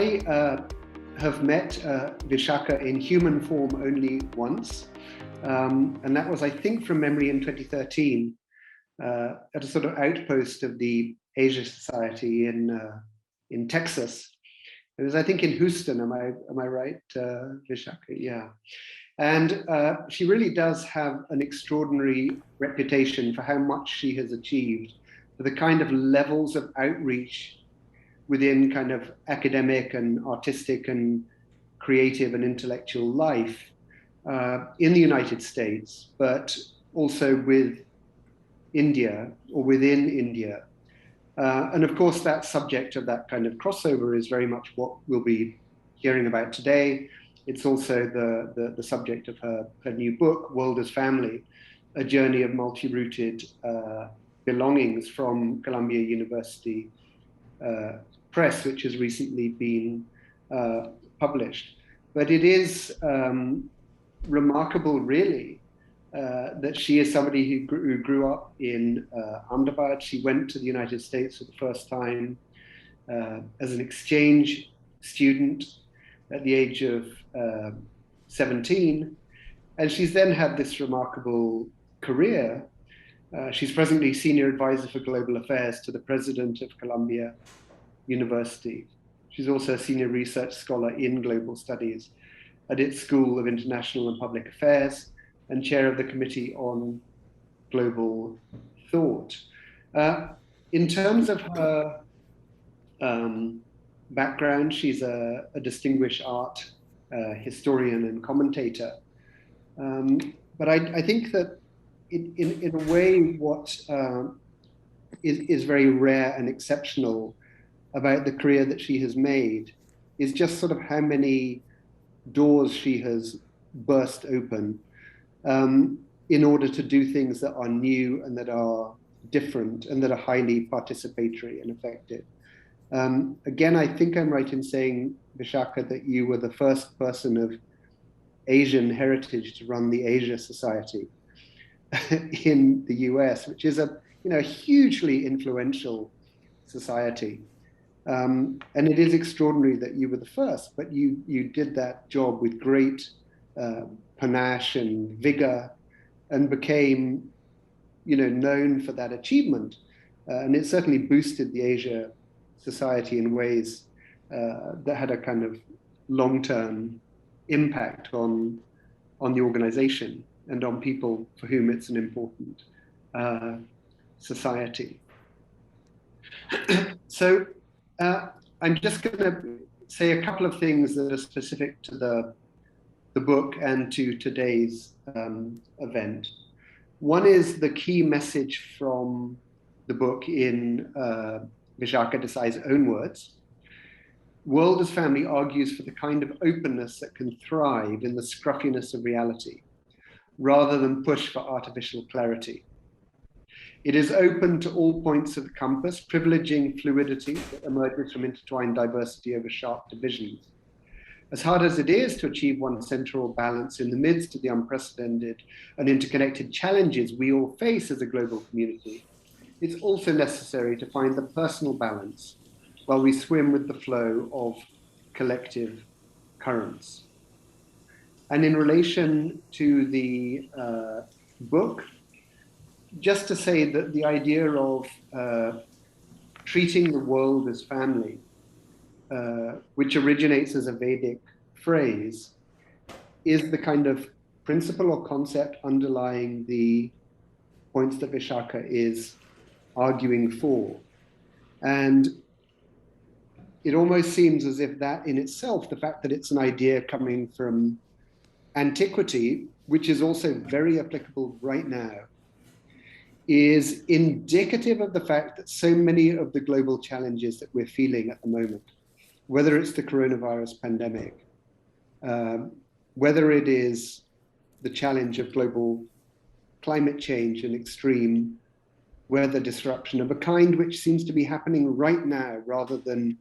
I have met Vishakha in human form only once, and that was, I think, from memory in 2013 at a sort of outpost of the Asia Society in Texas. It was, I think, in Houston. Am I right, Vishakha? Yeah. And she really does have an extraordinary reputation for how much she has achieved, for the kind of levels of outreach within kind of academic and artistic and creative and intellectual life in the United States, but also with India or within India. And of course, that subject of that kind of crossover is very much what we'll be hearing about today. It's also the subject of her new book, World as Family, a journey of multi-rooted belongings from Columbia University Press, which has recently been published. But it is remarkable, really, that she is somebody who grew up in Ahmedabad. She went to the United States for the first time as an exchange student at the age of 17. And she's then had this remarkable career. She's presently Senior Advisor for Global Affairs to the President of Columbia University. She's also a Senior Research Scholar in Global Studies at its School of International and Public Affairs and Chair of the Committee on Global Thought. In terms of her background, she's a distinguished art historian and commentator. But I think that in a way, what is very rare and exceptional about the career that she has made is just sort of how many doors she has burst open in order to do things that are new and that are different and that are highly participatory and effective. Again, I think I'm right in saying, Vishakha, that you were the first person of Asian heritage to run the Asia Society in the US, which is a hugely influential society. And it is extraordinary that you were the first, but you did that job with great panache and vigor and became known for that achievement. And it certainly boosted the Asia Society in ways that had a kind of long-term impact on the organization and on people for whom it's an important society. So I'm just going to say a couple of things that are specific to the book and to today's event. One is the key message from the book in Vishakha Desai's own words. World as Family argues for the kind of openness that can thrive in the scruffiness of reality, rather than push for artificial clarity. It is open to all points of the compass, privileging fluidity that emerges from intertwined diversity over sharp divisions. As hard as it is to achieve one central balance in the midst of the unprecedented and interconnected challenges we all face as a global community, it's also necessary to find the personal balance while we swim with the flow of collective currents. And in relation to the book, just to say that the idea of treating the world as family, which originates as a Vedic phrase, is the kind of principle or concept underlying the points that Vishakha is arguing for. And it almost seems as if that in itself, the fact that it's an idea coming from antiquity, which is also very applicable right now, is indicative of the fact that so many of the global challenges that we're feeling at the moment, whether it's the coronavirus pandemic, whether it is the challenge of global climate change and extreme weather disruption of a kind which seems to be happening right now rather than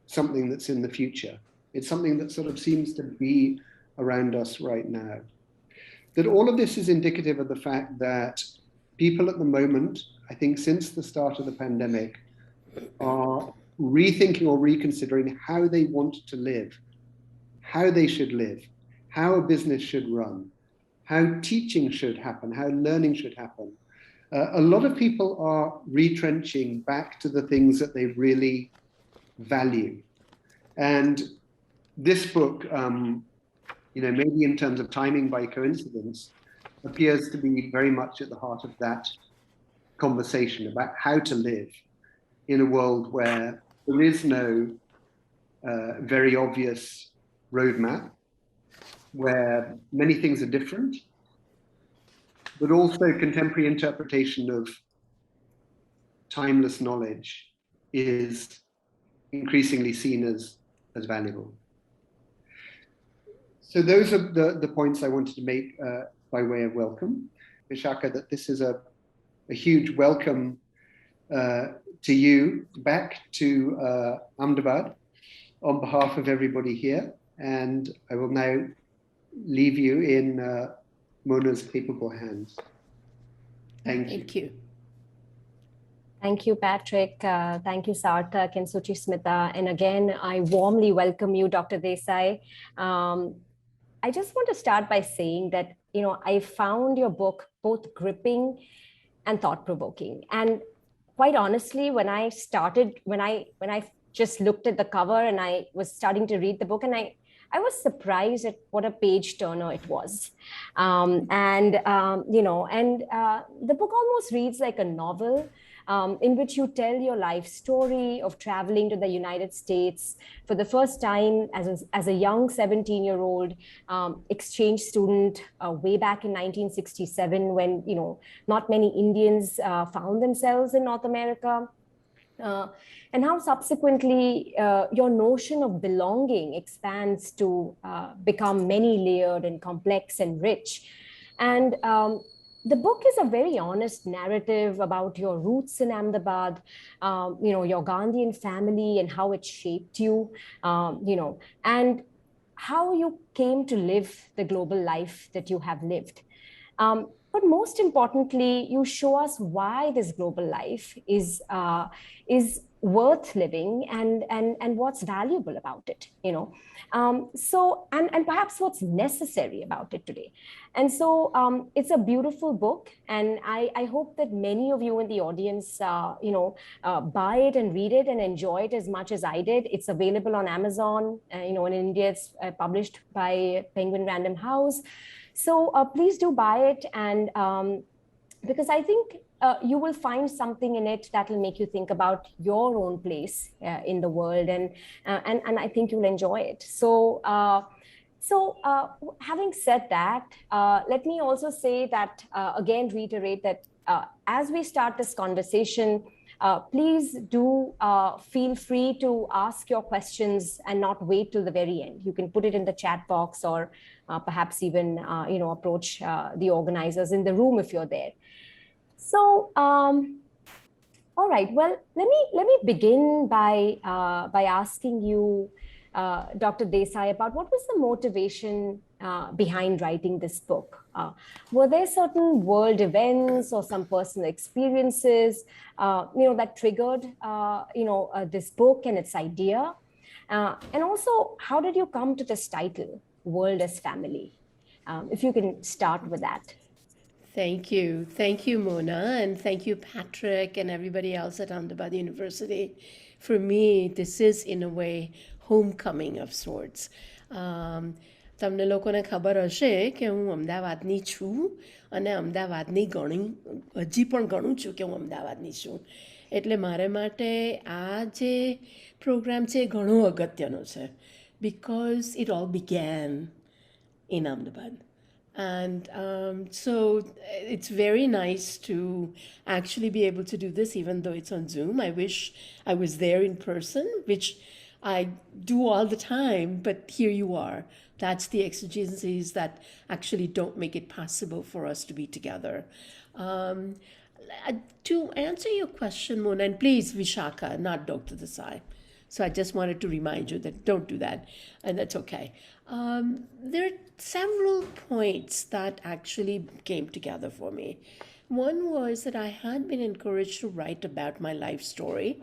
something that's in the future. It's something that sort of seems to be around us right now. That all of this is indicative of the fact that people at the moment, I think since the start of the pandemic, are rethinking or reconsidering how they want to live, how they should live, how a business should run, how teaching should happen, how learning should happen. A lot of people are retrenching back to the things that they really value. And this book, maybe in terms of timing by coincidence, appears to be very much at the heart of that conversation about how to live in a world where there is no very obvious roadmap, where many things are different, but also contemporary interpretation of timeless knowledge is increasingly seen as valuable. So those are the points I wanted to make by way of welcome. Vishakha, that this is a huge welcome to you back to Ahmedabad on behalf of everybody here. And I will now leave you in Mona's capable hands. Thank you. Thank you, Patrick. Thank you, Sarthak and Suchismita. And again, I warmly welcome you, Dr. Desai. I just want to start by saying that, I found your book both gripping and thought-provoking. And quite honestly, when I just looked at the cover and I was starting to read the book, and I was surprised at what a page turner it was. The book almost reads like a novel in which you tell your life story of traveling to the United States for the first time as a young 17-year-old exchange student way back in 1967 when, not many Indians found themselves in North America. And how subsequently your notion of belonging expands to become many-layered and complex and rich. And the book is a very honest narrative about your roots in Ahmedabad, your Gandhian family and how it shaped you, and how you came to live the global life that you have lived. But most importantly, you show us why this global life is worth living and what's valuable about it, and perhaps what's necessary about it today. And so it's a beautiful book, and I hope that many of you in the audience, buy it and read it and enjoy it as much as I did. It's available on Amazon. In India, it's published by Penguin Random House. So please do buy it, and because I think you will find something in it that will make you think about your own place in the world, and I think you'll enjoy it. So having said that, let me also say that again reiterate that as we start this conversation, please do feel free to ask your questions and not wait till the very end. You can put it in the chat box, or perhaps even approach the organizers in the room if you're there. So, all right. Well, let me begin by asking you, Dr. Desai, about what was the motivation behind writing this book? Were there certain world events or some personal experiences, that triggered, this book and its idea? And also, how did you come to this title, World as Family? If you can start with that. Thank you. Thank you, Mona, and thank you, Patrick, and everybody else at Ahmedabad University. For me, this is, in a way, homecoming of sorts. તમને લોકોને ખબર હશે કે હું અમદાવાદની છું અને અમદાવાદની હજી પણ ગણું છું કે હું અમદાવાદની છું. એટલે મારે માટે આ જે પ્રોગ્રામ છે એ ઘણો અગત્યનો છે, because it all began in Ahmedabad. And so it's very nice to actually be able to do this, even though it's on Zoom. I wish I was there in person, which I do all the time, but here you are. That's the exigencies that actually don't make it possible for us to be together. To answer your question, Mona, and please, Vishakha, not Dr. Desai. So I just wanted to remind you that don't do that, and that's okay. There are several points that actually came together for me. One was that I had been encouraged to write about my life story,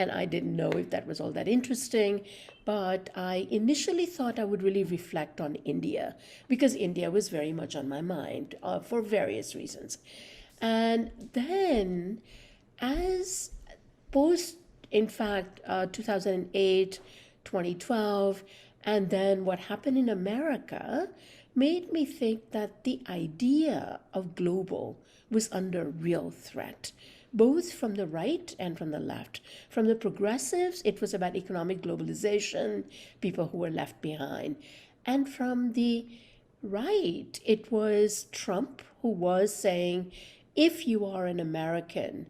and I didn't know if that was all that interesting. But I initially thought I would really reflect on India because India was very much on my mind for various reasons. And then, as post, in fact, 2008, 2012, and then what happened in America made me think that the idea of global was under real threat, both from the right and from the left. From the progressives, it was about economic globalization, people who were left behind. And from the right, it was Trump who was saying, if you are an American,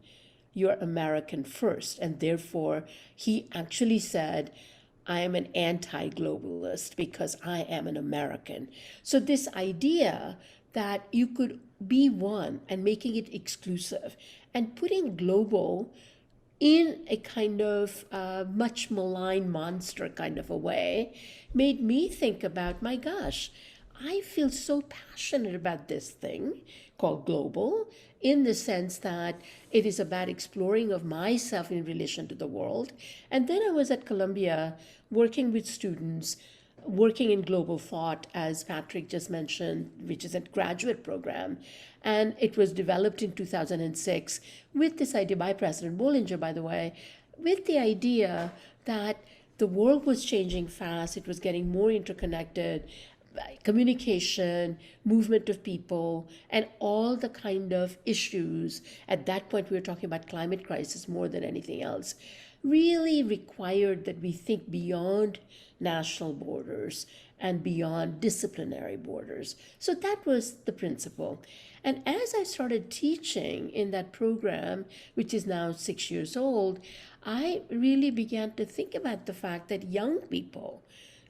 you're American first. And therefore, he actually said, I am an anti-globalist because I am an American. So this idea that you could be one and making it exclusive and putting global in a kind of much maligned monster kind of a way made me think about, my gosh, I feel so passionate about this thing called global in the sense that it is about exploring of myself in relation to the world. And then I was at Columbia working with students, working in global thought, as Patrick just mentioned, which is a graduate program. And it was developed in 2006 with this idea by President Bollinger, by the way, with the idea that the world was changing fast, it was getting more interconnected, communication, movement of people, and all the kind of issues. At that point, we were talking about climate crisis more than anything else, really required that we think beyond national borders and beyond disciplinary borders. So that was the principle. And as I started teaching in that program, which is now 6 years old, I really began to think about the fact that young people,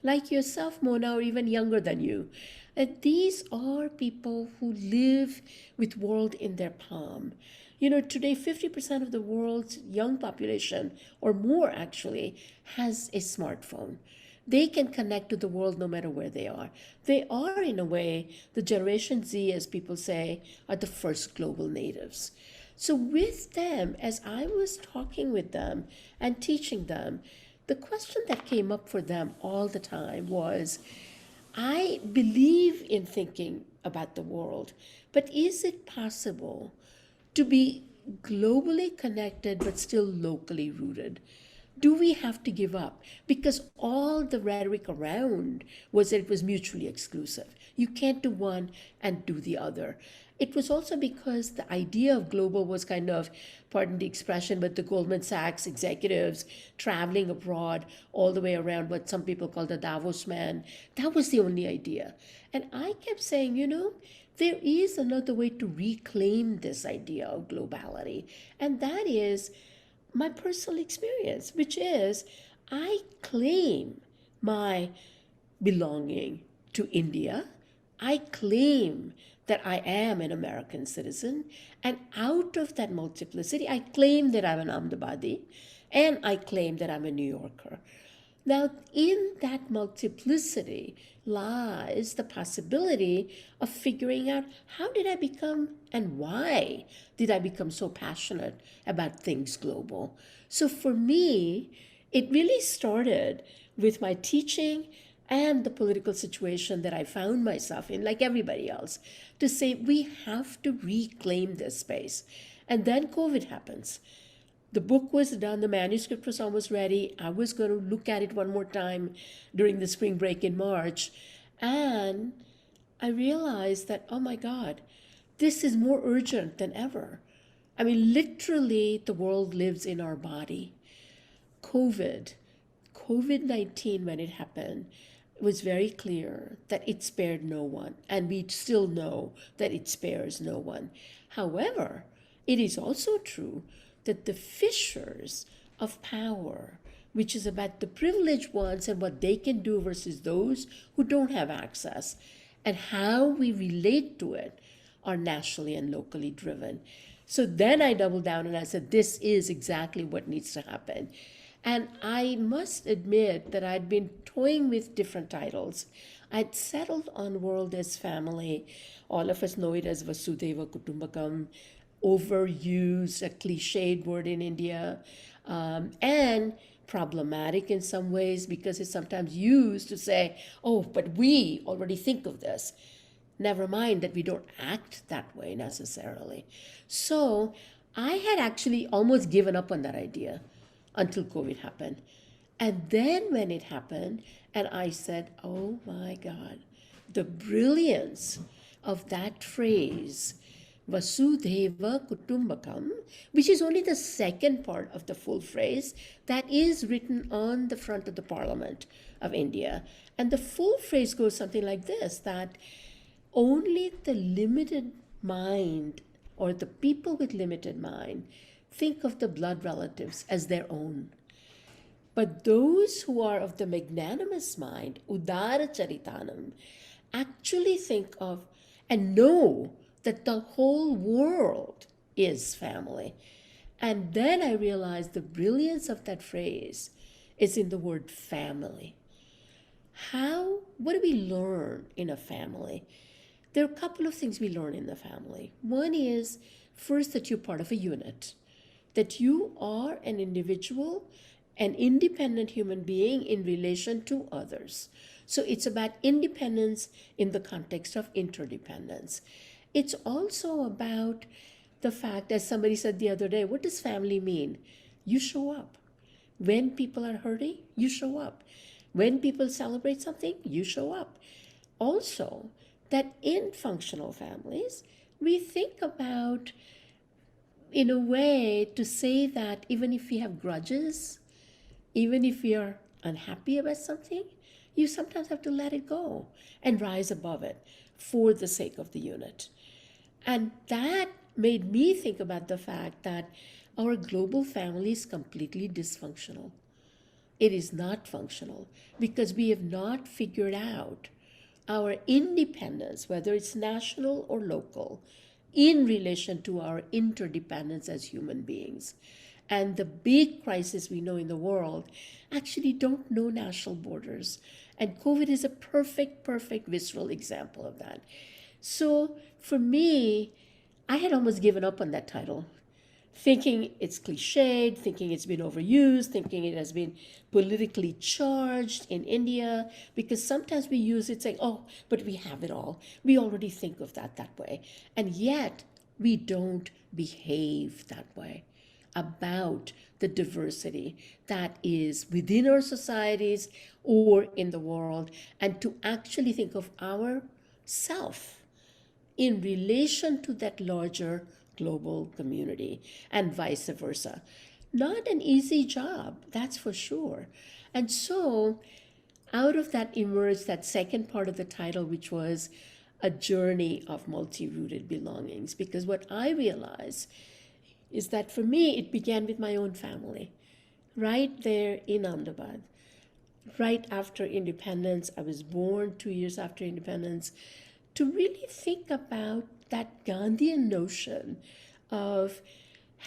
like yourself, Mona, or even younger than you, that these are people who live with world in their palm. You know, today 50% of the world's young population, or more actually, has a smartphone. They can connect to the world no matter where they are. They are, in a way, the Generation Z, as people say, are the first global natives. So with them, as I was talking with them and teaching them, the question that came up for them all the time was, I believe in thinking about the world, but is it possible to be globally connected but still locally rooted? Do we have to give up? Because all the rhetoric around was that it was mutually exclusive. You can't do one and do the other. It was also because the idea of global was kind of, pardon the expression, but the Goldman Sachs executives traveling abroad all the way around what some people call the Davos man. That was the only idea. And I kept saying, you know, there is another way to reclaim this idea of globality. And that is my personal experience, which is I claim my belonging to India. I claim that I am an American citizen. And out of that multiplicity, I claim that I'm an Ahmedabadi and I claim that I'm a New Yorker. Now, in that multiplicity lies the possibility of figuring out, how did I become and why did I become so passionate about things global? So for me, it really started with my teaching and the political situation that I found myself in, like everybody else, to say we have to reclaim this space. And then COVID happens. The book was done, the manuscript was almost ready. I was going to look at it one more time during the spring break in March. And I realized that, oh my God, this is more urgent than ever. I mean, literally, the world lives in our body. COVID-19, when it happened, it was very clear that it spared no one. And we still know that it spares no one. However, it is also true that the fissures of power, which is about the privileged ones and what they can do versus those who don't have access, and how we relate to it, are nationally and locally driven. So then I doubled down and I said, this is exactly what needs to happen. And I must admit that I'd been toying with different titles. I'd settled on World as Family. All of us know it as Vasudhaiva Kutumbakam. overused, a cliched word in India, and problematic in some ways because it's sometimes used to say, oh, but we already think of this. Never mind that we don't act that way necessarily. So I had actually almost given up on that idea until COVID happened. And then when it happened, and I said, oh my God, the brilliance of that phrase, Vasudhaiva Kutumbakam, which is only the second part of the full phrase that is written on the front of the Parliament of India. And the full phrase goes something like this, that only the limited mind or the people with limited mind think of the blood relatives as their own. But those who are of the magnanimous mind, Udara Charitanam, actually think of and know that the whole world is family. And then I realized the brilliance of that phrase is in the word family. What do we learn in a family? There are a couple of things we learn in the family. One is, first, that you're part of a unit, that you are an individual, an independent human being in relation to others. So it's about independence in the context of interdependence. It's also about the fact, as somebody said the other day, what does family mean? You show up. When people are hurting, you show up. When people celebrate something, you show up. Also, that in functional families, we think about, in a way, to say that even if we have grudges, even if we are unhappy about something, you sometimes have to let it go and rise above it for the sake of the unit. And that made me think about the fact that our global family is completely dysfunctional. It is not functional because we have not figured out our independence, whether it's national or local, in relation to our interdependence as human beings. And the big crisis we know in the world actually don't know national borders. And COVID is a perfect visceral example of that. So for me, I had almost given up on that title, thinking it's cliched, thinking it's been overused, thinking it has been politically charged in India, because sometimes we use it saying, oh, but we have it all. We already think of that way. And yet we don't behave that way about the diversity that is within our societies or in the world, and to actually think of our self in relation to that larger global community and vice versa. Not an easy job, that's for sure. And so out of that emerged that second part of the title, which was a journey of multi-rooted belongings. Because what I realized is that for me, it began with my own family, right there in Ahmedabad. Right after independence, I was born 2 years after independence, to really think about that Gandhian notion of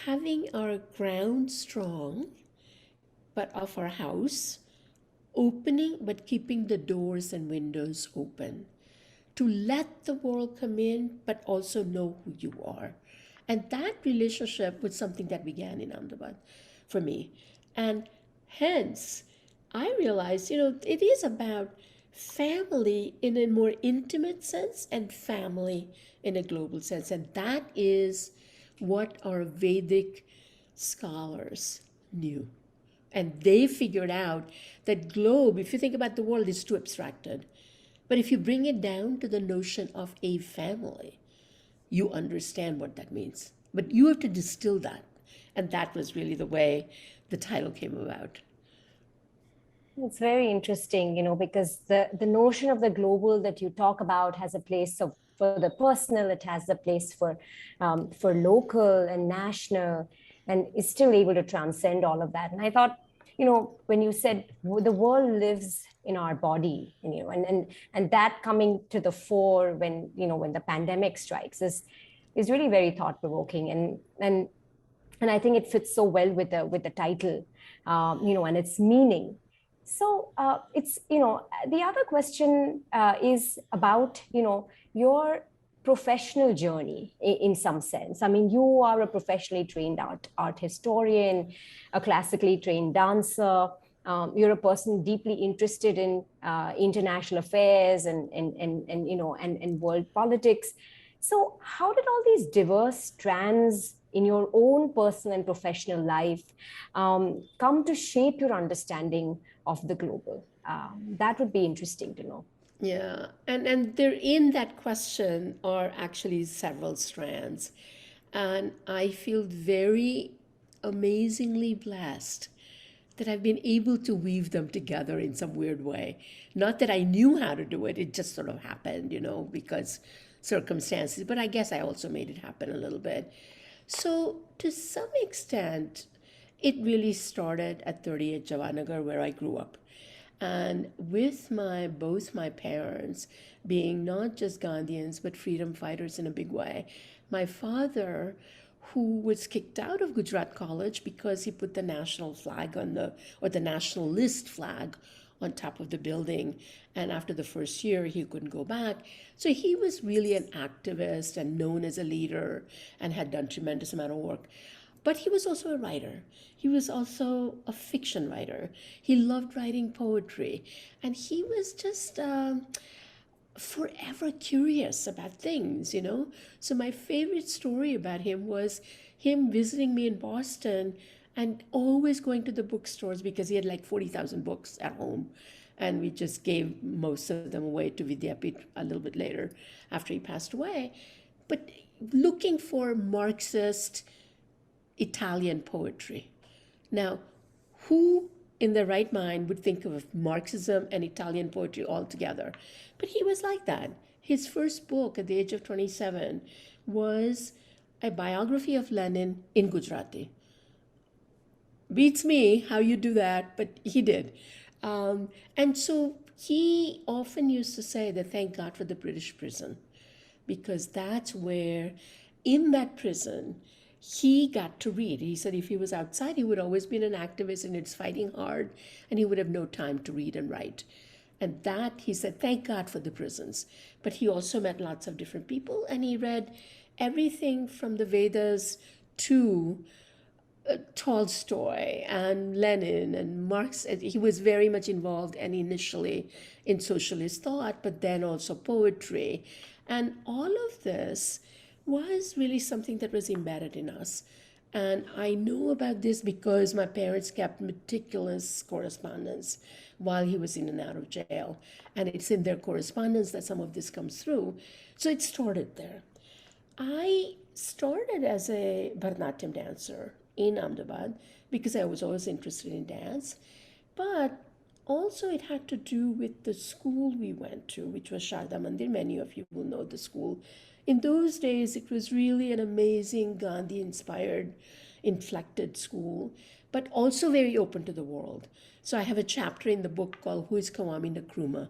having our ground strong, but of our house, opening but keeping the doors and windows open, to let the world come in, but also know who you are. And that relationship was something that began in Ahmedabad for me. And hence, I realized, it is about family in a more intimate sense and family in a global sense. And that is what our Vedic scholars knew. And they figured out that globe, if you think about the world, is too abstracted. But if you bring it down to the notion of a family, you understand what that means. But you have to distill that. And that was really the way the title came about. It's very interesting, because the notion of the global that you talk about has a place for the personal, it has a place for local and national, and is still able to transcend all of that. And I thought, when you said the world lives in our body, and that coming to the fore when the pandemic strikes is really very thought provoking, and I think it fits so well with the title, and its meaning. So it's the other question is about your professional journey in some sense. I mean, you are a professionally trained art historian, a classically trained dancer. You're a person deeply interested in international affairs and world politics. So how did all these diverse strands in your own personal and professional life come to shape your understanding of the global? That would be interesting to know. Yeah, and there in that question are actually several strands. And I feel very amazingly blessed that I've been able to weave them together in some weird way. Not that I knew how to do it, it just sort of happened, because circumstances, but I guess I also made it happen a little bit. So, to some extent, it really started at 38 Javanagar, where I grew up. And with both my parents being not just Gandhians, but freedom fighters in a big way. My father, who was kicked out of Gujarat College because he put the national flag or the nationalist flag on top of the building. And after the first year, he couldn't go back. So he was really an activist and known as a leader and had done tremendous amount of work. But he was also a writer. He was also a fiction writer. He loved writing poetry. And he was just forever curious about things. So my favorite story about him was him visiting me in Boston and always going to the bookstores because he had like 40,000 books at home. And we just gave most of them away to Vidyapith a little bit later after he passed away. But looking for Marxist Italian poetry. Now, who in their right mind would think of Marxism and Italian poetry all together? But he was like that. His first book at the age of 27 was a biography of Lenin in Gujarati. Beats me how you do that, but he did. And so he often used to say that thank God for the British prison, because that's where, in that prison, he got to read. He said if he was outside, he would always be an activist and it's fighting hard, and he would have no time to read and write. And that, he said, thank God for the prisons. But he also met lots of different people, and he read everything from the Vedas to Tolstoy and Lenin and Marx. He was very much involved and initially in socialist thought, but then also poetry. And all of this was really something that was embedded in us. And I know about this because my parents kept meticulous correspondence while he was in and out of jail. And it's in their correspondence that some of this comes through. So it started there. I started as a Bharatanatyam dancer in Ahmedabad because I was always interested in dance. But also it had to do with the school we went to, which was Sharda Mandir. Many of you will know the school. In those days, it was really an amazing Gandhi-inspired, inflected school, but also very open to the world. So I have a chapter in the book called Who is Kwame Nkrumah?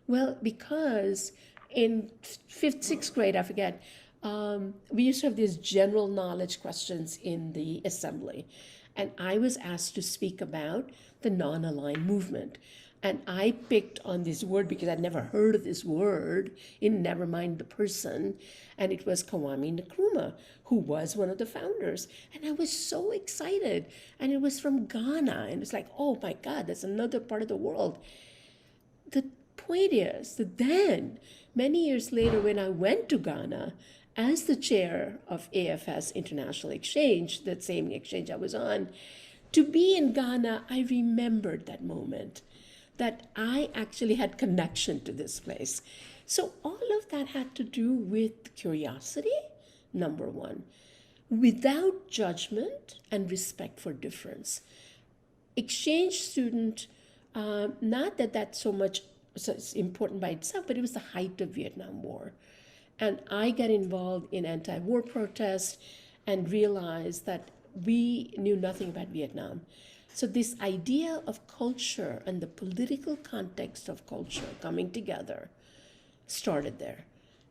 Well, because in 5th, 6th grade, I forget, we used to have these general knowledge questions in the assembly. And I was asked to speak about the non-aligned movement. And I picked on this word because I'd never heard of this word, in never mind the person. And it was Kwame Nkrumah, who was one of the founders. And I was so excited. And it was from Ghana. And it's like, oh my God, that's another part of the world. The point is that then, many years later, when I went to Ghana as the chair of AFS International Exchange, that same exchange I was on, to be in Ghana, I remembered that moment, that I actually had connection to this place. So all of that had to do with curiosity, number one, without judgment and respect for difference. Exchange student, not that that's so much important by itself, but it was the height of Vietnam War. And I got involved in anti-war protests and realized that we knew nothing about Vietnam. So this idea of culture and the political context of culture coming together started there.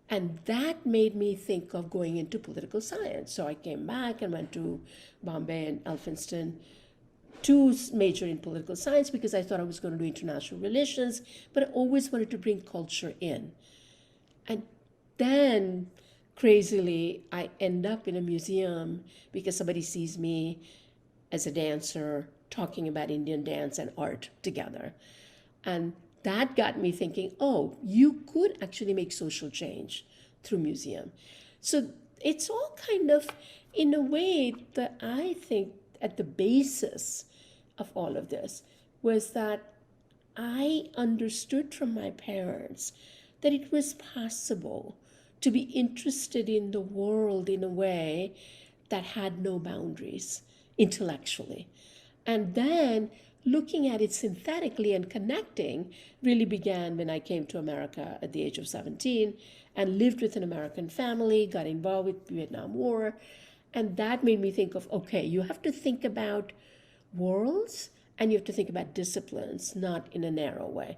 And that made me think of going into political science. So I came back and went to Bombay and Elphinstone to major in political science because I thought I was going to do international relations, but I always wanted to bring culture in. And then, crazily, I end up in a museum because somebody sees me as a dancer talking about Indian dance and art together. And that got me thinking, oh, you could actually make social change through museum. So it's all kind of, in a way, that I think at the basis of all of this was that I understood from my parents that it was possible to be interested in the world in a way that had no boundaries intellectually. And then looking at it synthetically and connecting really began when I came to America at the age of 17 and lived with an American family, got involved with the Vietnam War. And that made me think of, okay, you have to think about worlds and you have to think about disciplines, not in a narrow way.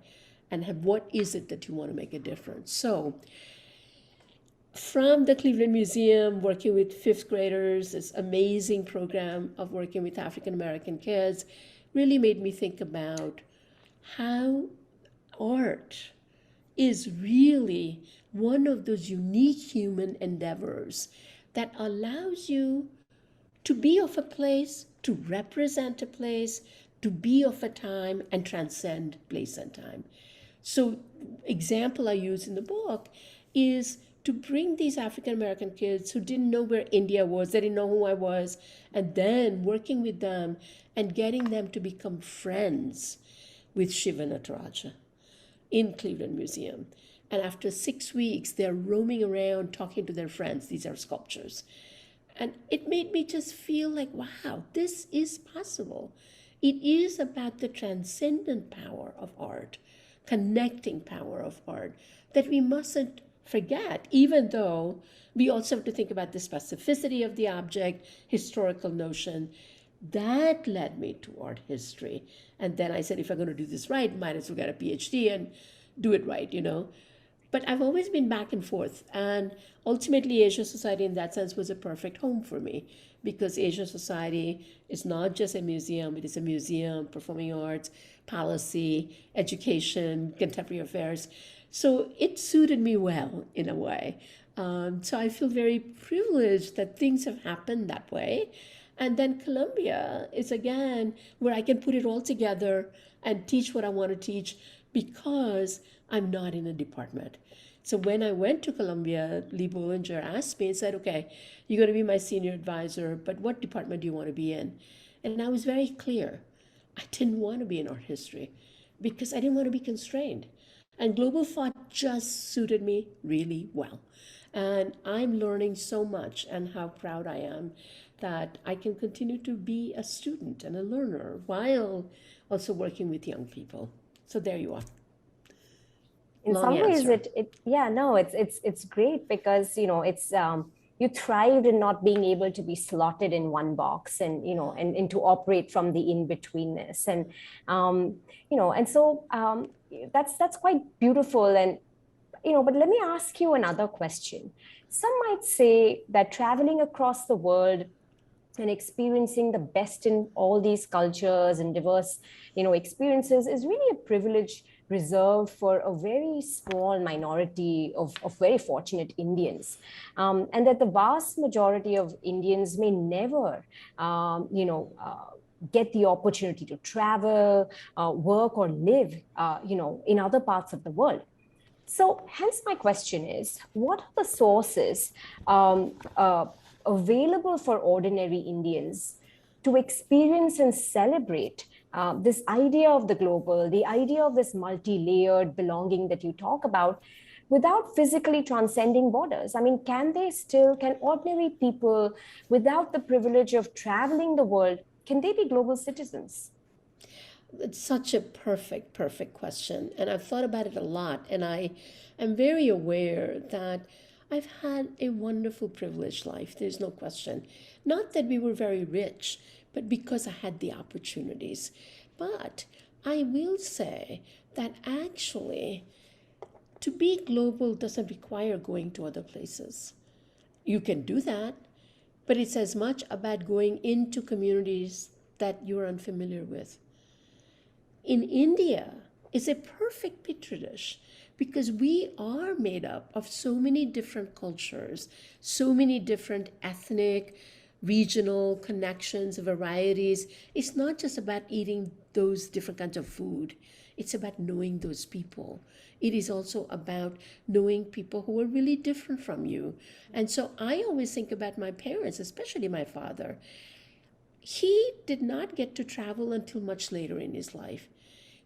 And what is it that you want to make a difference? So from the Cleveland Museum, working with fifth graders, this amazing program of working with African American kids really made me think about how art is really one of those unique human endeavors that allows you to be of a place, to represent a place, to be of a time and transcend place and time. So example I use in the book is to bring these African American kids who didn't know where India was, they didn't know who I was, and then working with them and getting them to become friends with Shiva Nataraja in Cleveland Museum. And after 6 weeks, they're roaming around talking to their friends. These are sculptures. And it made me just feel like, wow, this is possible. It is about the transcendent power of art, connecting power of art, that we mustn't forget, even though we also have to think about the specificity of the object, historical notion. That led me to art history. And then I said, if I'm going to do this right, might as well get a PhD and do it right, you know. But I've always been back and forth. And ultimately, Asia Society in that sense was a perfect home for me, because Asia Society is not just a museum, it is a museum, performing arts, policy, education, contemporary affairs. So it suited me well in a way. So I feel very privileged that things have happened that way. And then Columbia is again where I can put it all together and teach what I want to teach because I'm not in a department. So when I went to Columbia, Lee Bollinger asked me and said, okay, you're going to be my senior advisor, but what department do you want to be in? And I was very clear. I didn't want to be in art history because I didn't want to be constrained. And global thought just suited me really well. And I'm learning so much, and how proud I am that I can continue to be a student and a learner while also working with young people. So there you are. In Long some ways, answer. it's great because, you know, it's you thrived in not being able to be slotted in one box, and, you know, and to operate from the in-betweenness. And, you know, and so that's quite beautiful. And, you know, but let me ask you another question. Some might say that traveling across the world and experiencing the best in all these cultures and diverse, you know, experiences is really a privilege reserved for a very small minority of very fortunate Indians, and that the vast majority of Indians may never, get the opportunity to travel, work, or live, in other parts of the world. So hence my question is, what are the sources available for ordinary Indians to experience and celebrate this idea of the global, the idea of this multi-layered belonging that you talk about, without physically transcending borders? I mean, can ordinary people, without the privilege of traveling the world, can they be global citizens? It's such a perfect question. And I've thought about it a lot. And I am very aware that I've had a wonderful, privileged life. There's no question. Not that we were very rich, but because I had the opportunities. But I will say that actually, to be global doesn't require going to other places. You can do that, but it's as much about going into communities that you're unfamiliar with. In India, is a perfect petri dish because we are made up of so many different cultures, so many different ethnic, regional connections, varieties. It's not just about eating those different kinds of food. It's about knowing those people. It is also about knowing people who are really different from you. And so I always think about my parents, especially my father. He did not get to travel until much later in his life.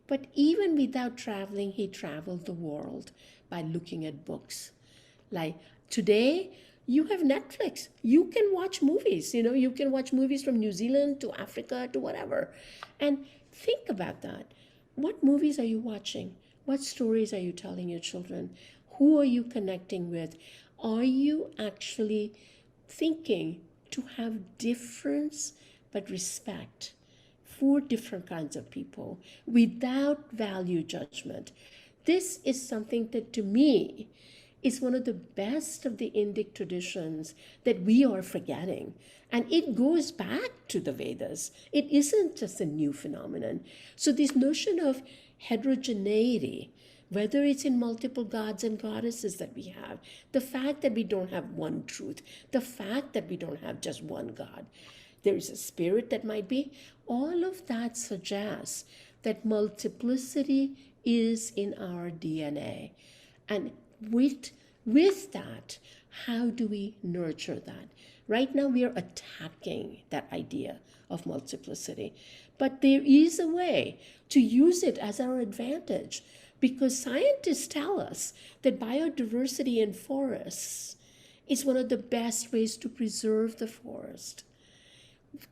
But even without traveling, he traveled the world by looking at books. Like today, you have Netflix. You can watch movies. You can watch movies from New Zealand to Africa to whatever. And think about that. What movies are you watching? What stories are you telling your children? Who are you connecting with? Are you actually thinking to have difference but respect for different kinds of people without value judgment? This is something that to me is one of the best of the Indic traditions that we are forgetting. And it goes back to the Vedas. It isn't just a new phenomenon. So this notion of heterogeneity, whether it's in multiple gods and goddesses that we have, the fact that we don't have one truth, the fact that we don't have just one God, there is a spirit that might be, all of that suggests that multiplicity is in our DNA. And with that, how do we nurture that? Right now, we are attacking that idea of multiplicity. But there is a way to use it as our advantage, because scientists tell us that biodiversity in forests is one of the best ways to preserve the forest.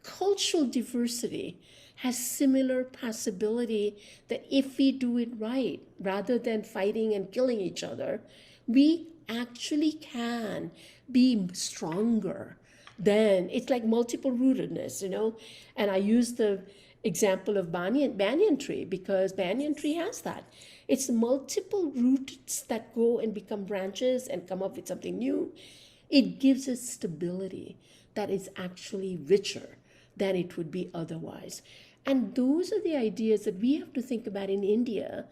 Cultural diversity has similar possibility that if we do it right, rather than fighting and killing each other, we actually can be stronger. Then it's like multiple rootedness, and I use the example of banyan tree because banyan tree has that. It's multiple roots that go and become branches and come up with something new. It gives us stability that is actually richer than it would be otherwise. And those are the ideas that we have to think about in India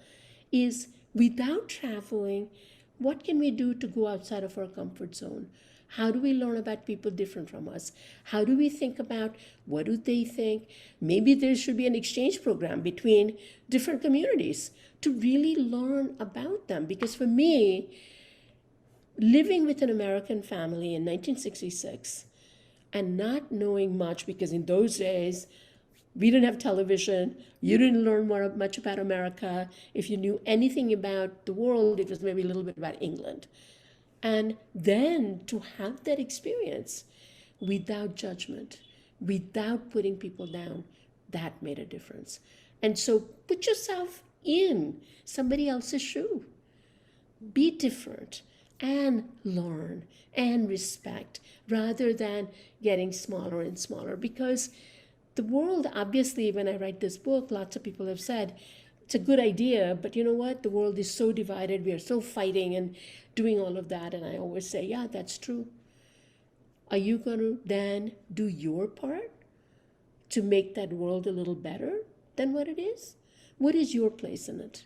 is without traveling, what can we do to go outside of our comfort zone? How do we learn about people different from us? How do we think about what do they think? Maybe there should be an exchange program between different communities to really learn about them. Because for me, living with an American family in 1966 and not knowing much, because in those days, we didn't have television. You didn't learn much about America. If you knew anything about the world, it was maybe a little bit about England. And then to have that experience without judgment, without putting people down, that made a difference. And so put yourself in somebody else's shoe. Be different and learn and respect rather than getting smaller and smaller. Because the world, obviously, when I write this book, lots of people have said, it's a good idea, but you know what? The world is so divided. We are so fighting and doing all of that. And I always say, yeah, that's true. Are you going to then do your part to make that world a little better than what it is? What is your place in it?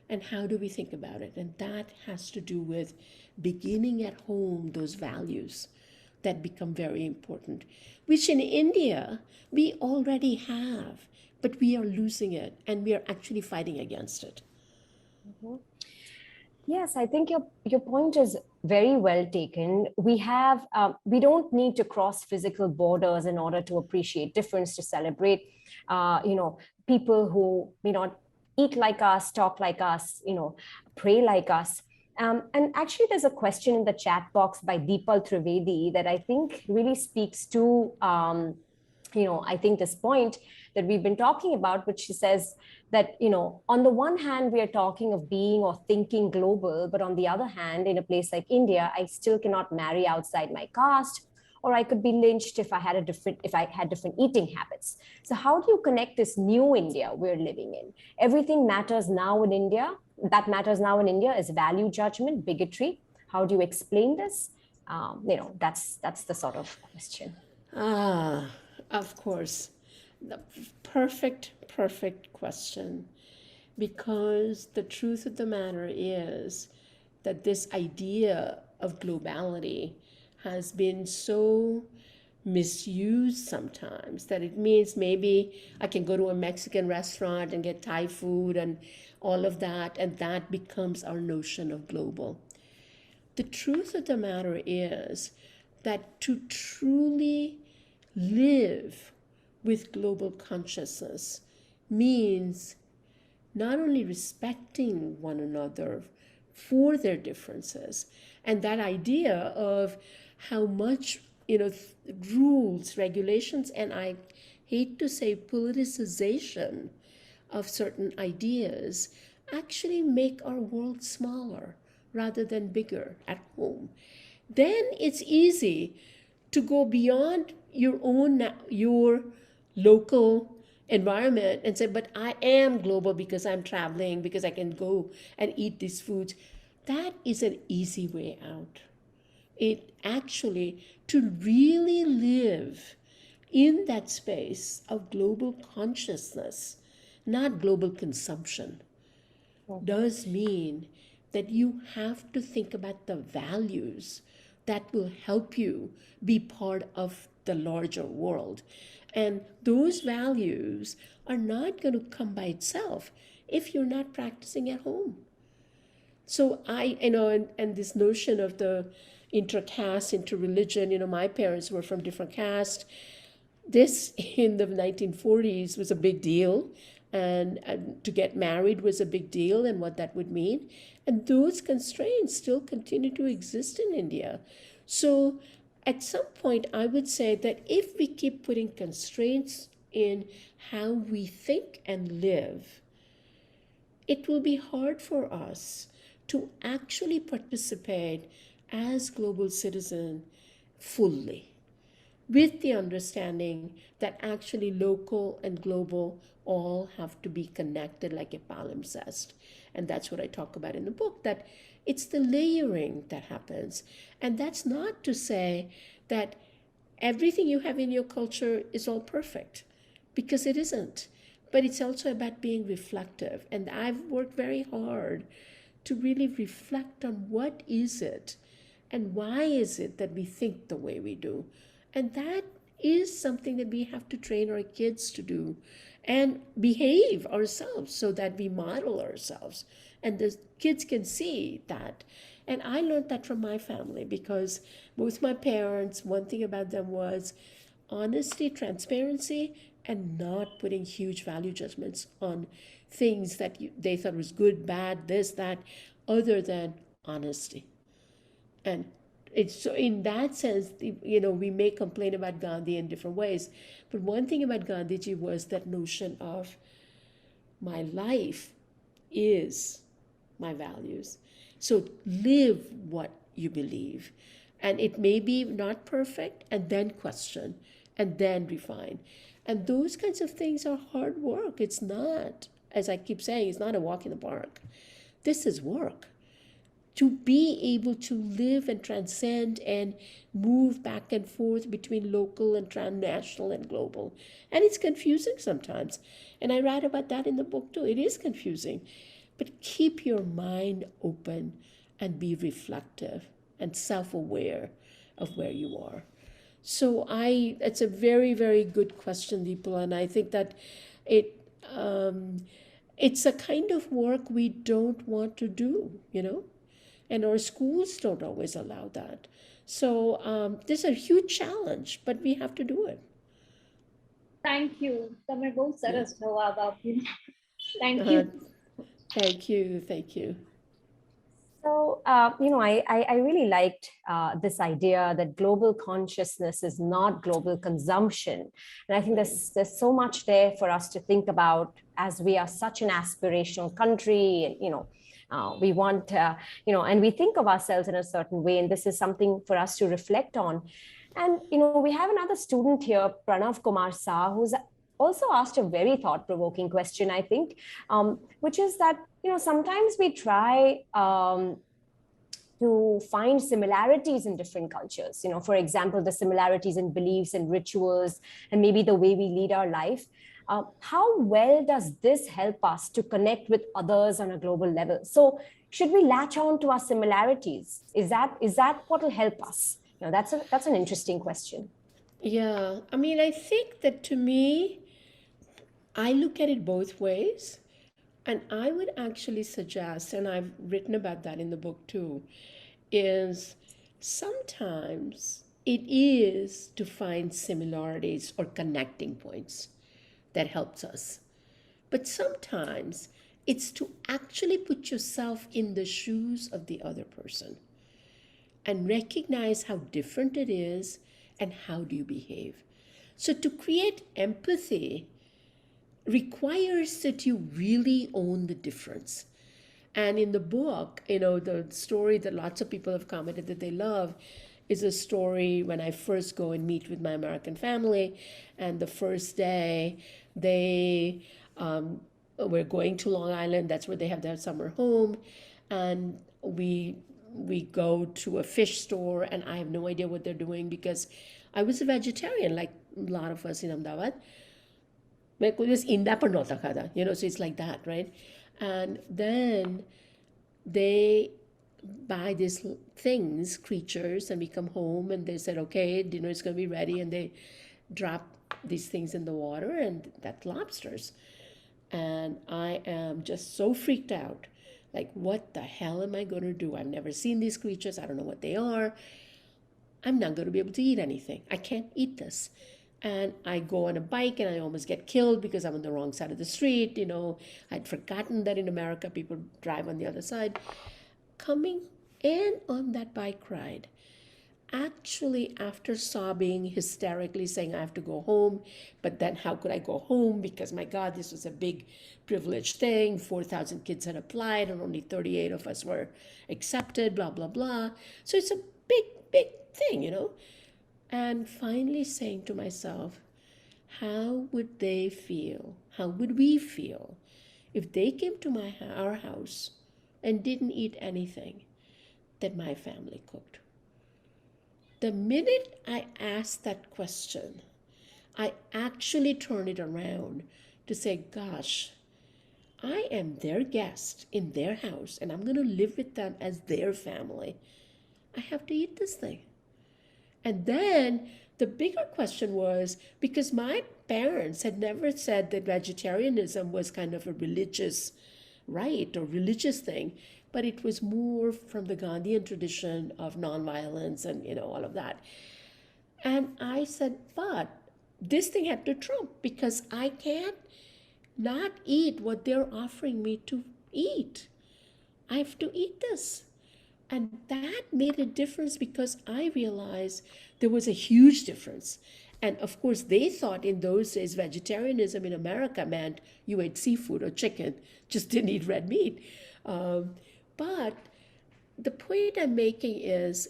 And how do we think about it? And that has to do with beginning at home, those values that become very important, which in India we already have, but we are losing it and we are actually fighting against it. Mm-hmm. Yes, I think your point is very well taken. We don't need to cross physical borders in order to appreciate difference, to celebrate, people who may not eat like us, talk like us, pray like us. And actually, there's a question in the chat box by Deepal Trivedi that I think really speaks to, I think this point that we've been talking about, which she says that, on the one hand, we are talking of being or thinking global, but on the other hand, in a place like India, I still cannot marry outside my caste, or I could be lynched if I had different eating habits. So how do you connect this new India we're living in? Everything matters now in India. That matters now in India is value judgment, bigotry. How do you explain this? That's the sort of question. Of course. The perfect question. because the truth of the matter is that this idea of globality has been so misused sometimes that it means maybe I can go to a Mexican restaurant and get Thai food and all of that, and that becomes our notion of global. The truth of the matter is that to truly live with global consciousness means not only respecting one another for their differences, and that idea of how much, rules, regulations, and I hate to say politicization of certain ideas actually make our world smaller rather than bigger at home. Then it's easy to go beyond your local environment and say, but I am global because I'm traveling, because I can go and eat these foods. That is an easy way out. It actually, to really live in that space of global consciousness, not global consumption, does mean that you have to think about the values that will help you be part of the larger world. And those values are not going to come by itself if you're not practicing at home. So and this notion of the inter-caste, inter-religion, my parents were from different castes. This in the 1940s was a big deal, and to get married was a big deal and what that would mean. And those constraints still continue to exist in India. So at some point, I would say that if we keep putting constraints in how we think and live, it will be hard for us to actually participate as global citizens fully, with the understanding that actually local and global all have to be connected like a palimpsest. And that's what I talk about in the book, that it's the layering that happens. And that's not to say that everything you have in your culture is all perfect, because it isn't. But it's also about being reflective. And I've worked very hard to really reflect on what is it and why is it that we think the way we do. And that is something that we have to train our kids to do and behave ourselves so that we model ourselves. And the kids can see that. And I learned that from my family, because both my parents, one thing about them was honesty, transparency, and not putting huge value judgments on things that they thought was good, bad, this, that, other than honesty. And it's so in that sense, we may complain about Gandhi in different ways, but one thing about Gandhiji was that notion of my life is my values. So live what you believe. And it may be not perfect, and then question, and then refine. And those kinds of things are hard work. It's not, as I keep saying, it's not a walk in the park. This is work. To be able to live and transcend and move back and forth between local and transnational and global. And it's confusing sometimes. And I write about that in the book too. It is confusing. But keep your mind open and be reflective and self-aware of where you are. So it's a very, very good question, Deepala, and I think that it's a kind of work we don't want to do, and our schools don't always allow that. So this is a huge challenge, but we have to do it. Thank you. તમે બહુ સરસ જવાબ આપ્યો. Thank you. Thank you. Thank you. So, I really liked this idea that global consciousness is not global consumption. And I think there's so much there for us to think about, as we are such an aspirational country, and, we want, and we think of ourselves in a certain way, and this is something for us to reflect on. And, we have another student here, Pranav Kumar Saha, who's also asked a very thought-provoking question, I think, which is that, sometimes we try to find similarities in different cultures. For example, the similarities in beliefs and rituals, and maybe the way we lead our life. How well does this help us to connect with others on a global level? So should we latch on to our similarities? Is that what will help us? That's an interesting question. Yeah, I mean, I think that to me, I look at it both ways. And I would actually suggest, and I've written about that in the book too, is sometimes it is to find similarities or connecting points that helps us. But sometimes it's to actually put yourself in the shoes of the other person and recognize how different it is and how do you behave. So to create empathy requires that you really own the difference. And in the book, the story that lots of people have commented that they love is a story when I first go and meet with my American family. And the first day, they were going to Long Island. That's where they have their summer home. And we go to a fish store, and I have no idea what they're doing because I was a vegetarian, like a lot of us in Ahmedabad. मैं कोई बस इंडा पर नौता खाता, so it's like that, right? And then they buy these things, creatures, and we come home and they said, okay, dinner is going to be ready, and they drop these things in the water, and that's lobsters. And I am just so freaked out. Like, what the hell am I going to do? I've never seen these creatures. I don't know what they are. I'm not going to be able to eat anything. I can't eat this. And I go on a bike and I almost get killed because I'm on the wrong side of the street. I'd forgotten that in America people drive on the other side. Coming in on that bike ride, actually after sobbing hysterically, saying I have to go home, but then how could I go home because my God, this was a big privileged thing. 4,000 kids had applied and only 38 of us were accepted, blah, blah, blah. So it's a big, big thing, And finally saying to myself, how would they feel? How would we feel if they came to our house and didn't eat anything that my family cooked? The minute I asked that question, I actually turned it around to say, gosh, I am their guest in their house and I'm going to live with them as their family. I have to eat this thing. And then the bigger question was, because my parents had never said that vegetarianism was kind of a religious right or religious thing, but it was more from the Gandhian tradition of nonviolence and, all of that. And I said, but this thing had to trump because I can't not eat what they're offering me to eat. I have to eat this. And that made a difference because I realized there was a huge difference. And of course, they thought in those days vegetarianism in America meant you ate seafood or chicken, just didn't eat red meat. But the point I'm making is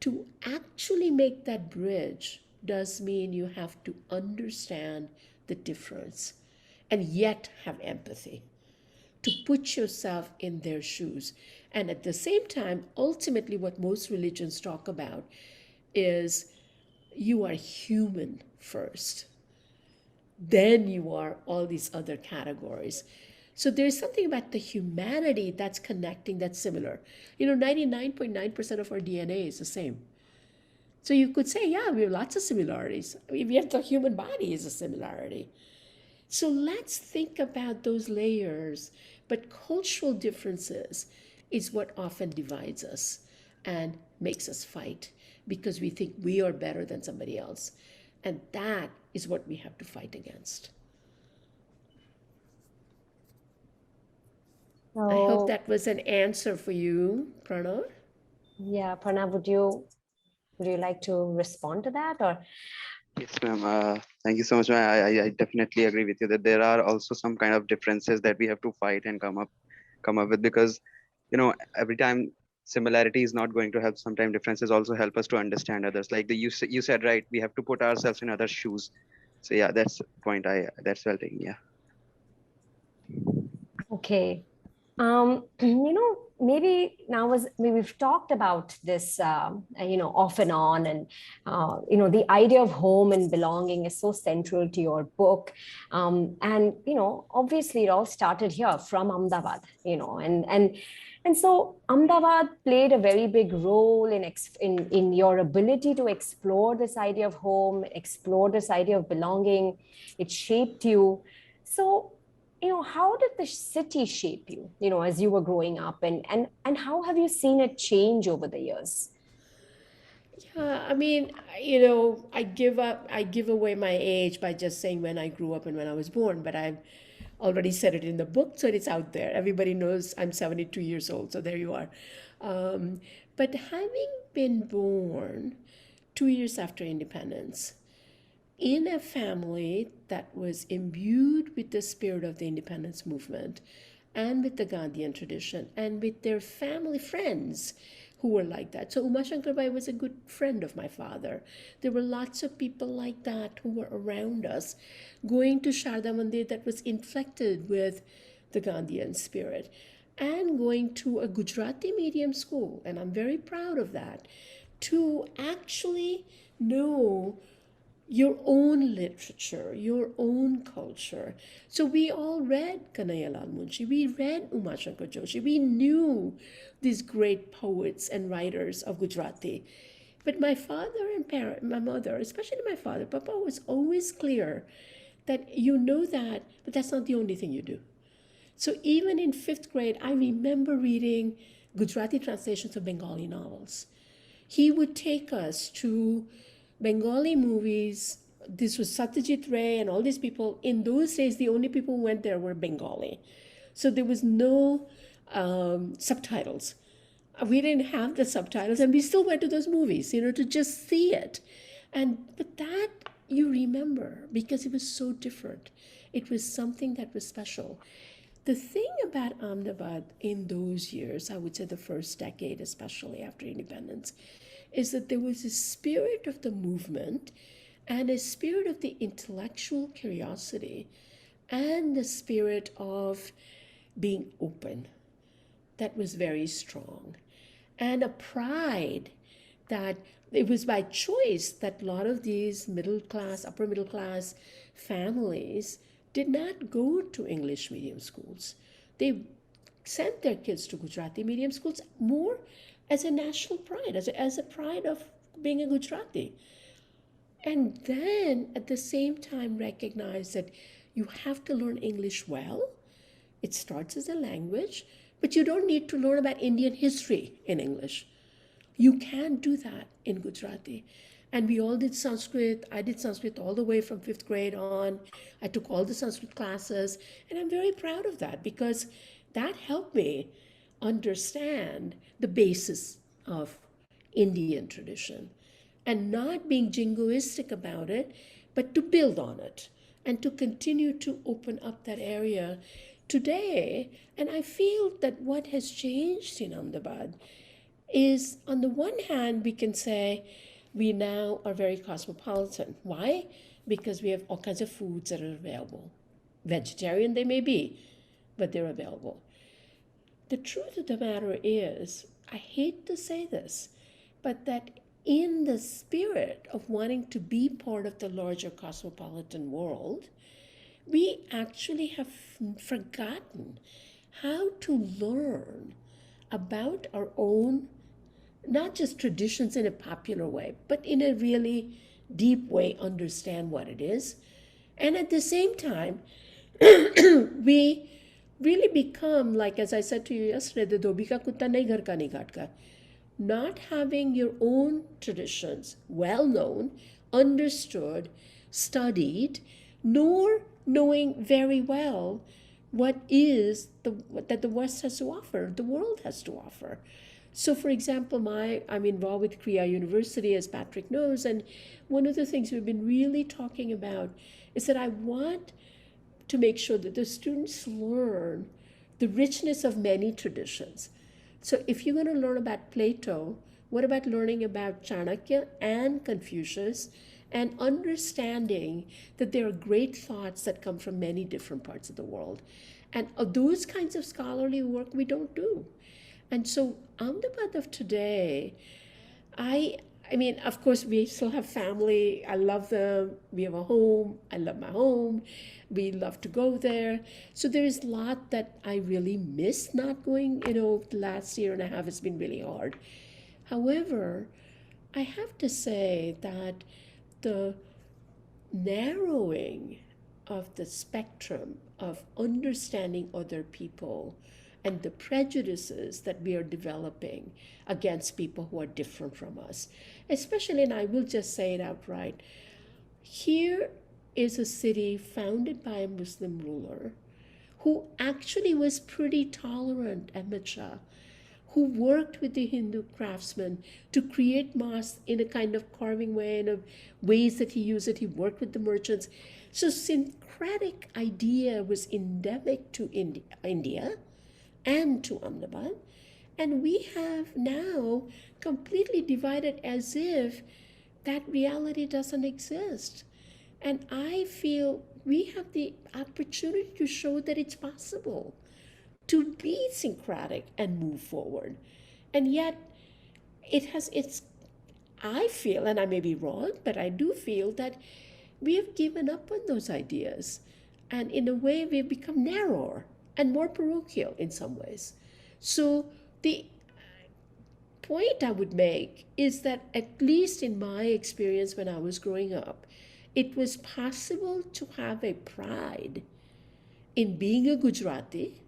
to actually make that bridge does mean you have to understand the difference and yet have empathy, to put yourself in their shoes. And at the same time, ultimately, what most religions talk about is you are human first. Then you are all these other categories. So there's something about the humanity that's connecting, that's similar. 99.9% of our DNA is the same. So you could say, yeah, we have lots of similarities. I mean, we have the human body is a similarity. So let's think about those layers. But cultural differences is what often divides us and makes us fight because we think we are better than somebody else. And that is what we have to fight against. I hope that was an answer for you, Pranav. Yeah, Pranav, would you like to respond to that? Or yes, ma'am. Thank you so much. I definitely agree with you that there are also some kind of differences that we have to fight and come up with because, every time similarity is not going to help. Sometimes differences also help us to understand others. Like you said, right? We have to put ourselves in others' shoes. So yeah, that's the point. That's well taken. Yeah. okay. Maybe now we've talked about this, off and on, and the idea of home and belonging is so central to your book, and obviously it all started here from Ahmedabad, and so Ahmedabad played a very big role in your ability to explore this idea of home, explore this idea of belonging. It shaped you. So how did the city shape you, as you were growing up, and how have you seen it change over the years? Yeah, I mean, I give away my age by just saying when I grew up and when I was born, but I've already said it in the book, so it's out there. Everybody knows I'm 72 years old, so there you are. But having been born 2 years after independence, in a family that was imbued with the spirit of the independence movement and with the Gandhian tradition and with their family friends who were like that. So Uma Shankar Bai was a good friend of my father. There were lots of people like that who were around us, going to Sharda Mandir that was inflected with the Gandhian spirit, and going to a Gujarati medium school, and I'm very proud of that, to actually know your own literature, your own culture. So we all read Kanhaialal Munshi, we read Uma Shankar Joshi, we knew these great poets and writers of Gujarati. But my father and my mother, especially my father, Papa, was always clear that you know that, but that's not the only thing you do. So even in 5th grade, I remember reading Gujarati translations of Bengali novels. He would take us to Bengali movies. This was Satyajit Ray and all these people. In those days, the only people who went there were Bengali. So there was no subtitles. We didn't have the subtitles, and we still went to those movies, to just see it. But that you remember because it was so different. It was something that was special. The thing about Ahmedabad in those years, I would say the first decade, especially after independence, is that there was a spirit of the movement and a spirit of the intellectual curiosity and the spirit of being open that was very strong, and a pride that it was by choice that a lot of these middle class, upper middle class families did not go to English medium schools. They sent their kids to Gujarati medium schools more as a national pride, as a pride of being a Gujarati. And then at the same time recognize that you have to learn English well. It starts as a language, but you don't need to learn about Indian history in English. You can do that in Gujarati. And we all did Sanskrit. I did Sanskrit all the way from 5th grade on. I took all the Sanskrit classes, and I'm very proud of that because that helped me understand the basis of Indian tradition and not being jingoistic about it, but to build on it and to continue to open up that area today. And I feel that what has changed in Ahmedabad is, on the one hand, we can say we now are very cosmopolitan. Why? Because we have all kinds of foods that are available. Vegetarian they may be, but they're available. The truth of the matter is, I hate to say this, but that in the spirit of wanting to be part of the larger cosmopolitan world, we actually have forgotten how to learn about our own, not just traditions in a popular way, but in a really deep way, understand what it is. And at the same time, we really become, like as I said to you yesterday, the dobi ka kutta nahi ghar ka nahi ghat ka. Not having your own traditions well known, understood, studied, nor knowing very well what is that the West has to offer, the world has to offer. So, for example, I'm involved with Kriya University, as Patrick knows, and one of the things we've been really talking about is that I want to make sure that the students learn the richness of many traditions. So if you're going to learn about Plato, what about learning about Chanakya and Confucius and understanding that there are great thoughts that come from many different parts of the world? And those kinds of scholarly work we don't do. And so Ahmedabad of today, I I mean, of course, we still have family. I love them. We have a home. I love my home. We love to go there. So there is a lot that I really miss not going. The last year and a half has been really hard. However, I have to say that the narrowing of the spectrum of understanding other people and the prejudices that we are developing against people who are different from us. Especially, and I will just say it outright, here is a city founded by a Muslim ruler who actually was pretty tolerant, Ahmed Shah, who worked with the Hindu craftsmen to create mosques in a kind of carving way, in a ways that he used it. He worked with the merchants. So syncretic idea was endemic to India and to Ahmedabad. And we have now completely divided as if that reality doesn't exist. And I feel we have the opportunity to show that it's possible to be syncretic and move forward. And yet it's I feel, and I may be wrong, but I do feel that we have given up on those ideas. And in a way, we've become narrower and more parochial in some ways. So the point I would make is that, at least in my experience when I was growing up, it was possible to have a pride in being a Gujarati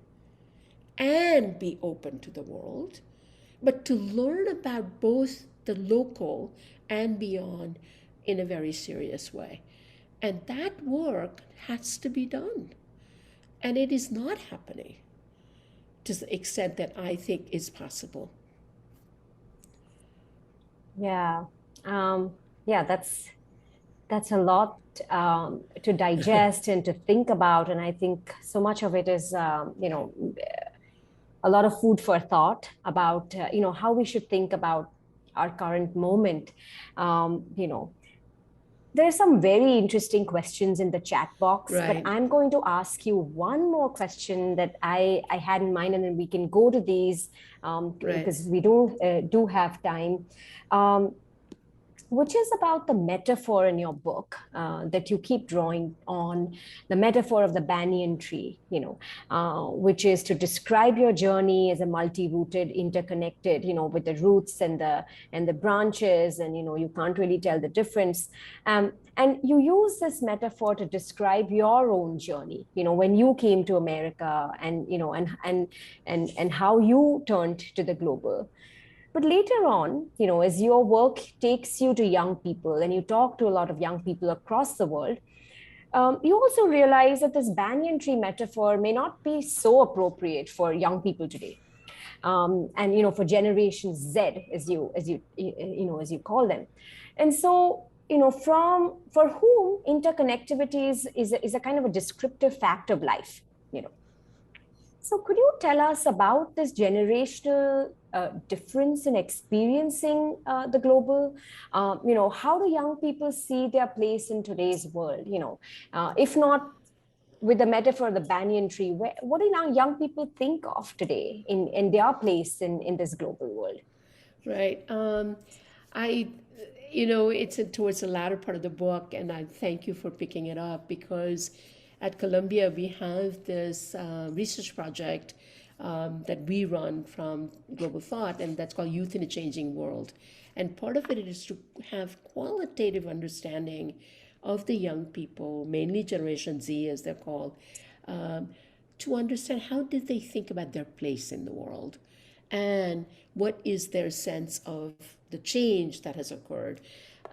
and be open to the world, but to learn about both the local and beyond in a very serious way. And that work has to be done. And it is not happening to the extent that I think is possible. Yeah. Yeah, that's a lot to digest and to think about. And I think so much of it is, a lot of food for thought about, how we should think about our current moment. There's some very interesting questions in the chat box, Right. but I'm going to ask you one more question that I had in mind, and then we can go to these because we do have time. Which is about the metaphor in your book that you keep drawing on, the metaphor of the banyan tree, which is to describe your journey as a multi-rooted, interconnected, with the roots and the branches, and you can't really tell the difference. And you use this metaphor to describe your own journey, when you came to America, and and how you turned to the global. But later on, as your work takes you to young people and you talk to a lot of young people across the world, you also realize that this banyan tree metaphor may not be so appropriate for young people today. And for Generation Z, as you call them. And so, for whom interconnectivity is a kind of a descriptive fact of life. So could you tell us about this generational difference in experiencing the global? How do young people see their place in today's world? If not with the metaphor of the banyan tree, what do young people think of today in their place in this global world? Right. It's towards the latter part of the book, and I thank you for picking it up, because at Columbia we have this research project that we run from Global Thought, and that's called Youth in a Changing World. And part of it is to have qualitative understanding of the young people, mainly Generation Z as they're called, to understand how did they think about their place in the world, and what is their sense of the change that has occurred.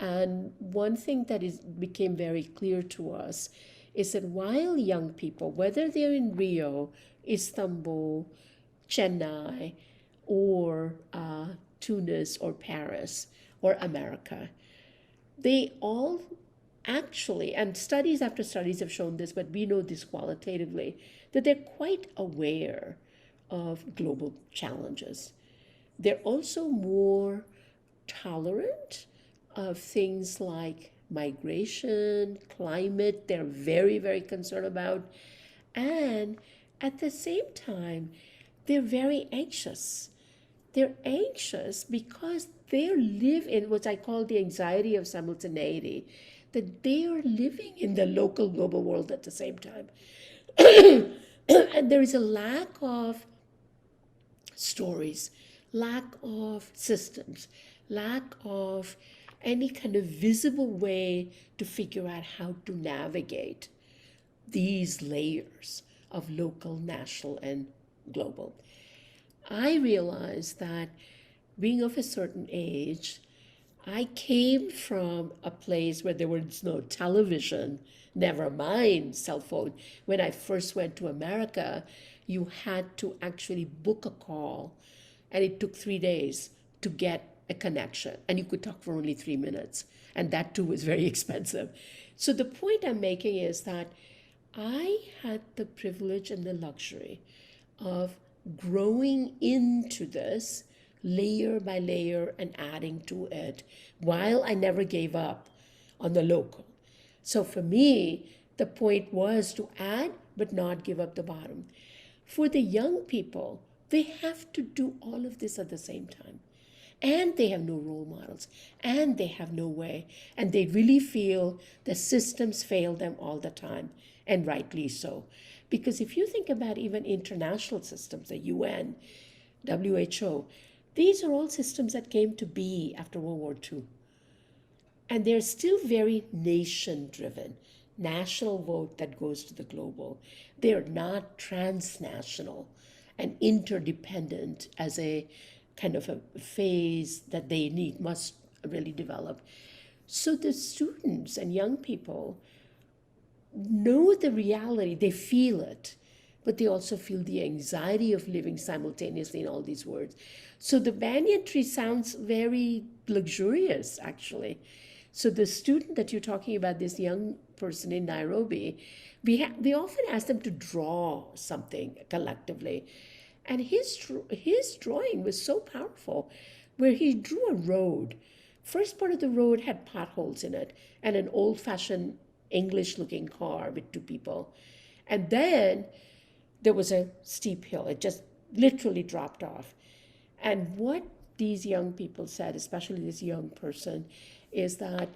And one thing that became very clear to us is that while young people, whether they're in Rio, Istanbul, Chennai, or Tunis, or Paris, or America, they all actually, and studies after studies have shown this, but we know this qualitatively, that they're quite aware of global challenges. They're also more tolerant of things like migration, climate, they're very, very concerned about. And At the same time, they're very anxious. They're anxious because they live in what I call the anxiety of simultaneity, that they are living in the local global world at the same time. And there is a lack of stories, lack of systems, lack of any kind of visible way to figure out how to navigate these layers of local, national, and global. I realized that being of a certain age, I came from a place where there was no television, never mind cell phone. When I first went to America, you had to actually book a call, and it took 3 days to get a connection, and you could talk for only 3 minutes, and that too was very expensive. So the point I'm making is that I had the privilege and the luxury of growing into this layer by layer and adding to it while I never gave up on the local. So for me, the point was to add but not give up the bottom. For the young people, they have to do all of this at the same time. And they have no role models, and they have no way, and they really feel the systems fail them all the time, and rightly so. Because if you think about even international systems, the UN, WHO, these are all systems that came to be after World War II. And they're still very nation driven, national vote that goes to the global. They're not transnational and interdependent as a kind of a phase that they must really develop. So the students and young people know the reality, they feel it, but they also feel the anxiety of living simultaneously in all these words. So the banyan tree sounds very luxurious, actually. So the student that you're talking about, this young person in Nairobi, we often ask them to draw something collectively. And his drawing was so powerful, where he drew a road. First part of the road had potholes in it and an old-fashioned English-looking car with two people. And then there was a steep hill. It just literally dropped off. And what these young people said, especially this young person, is that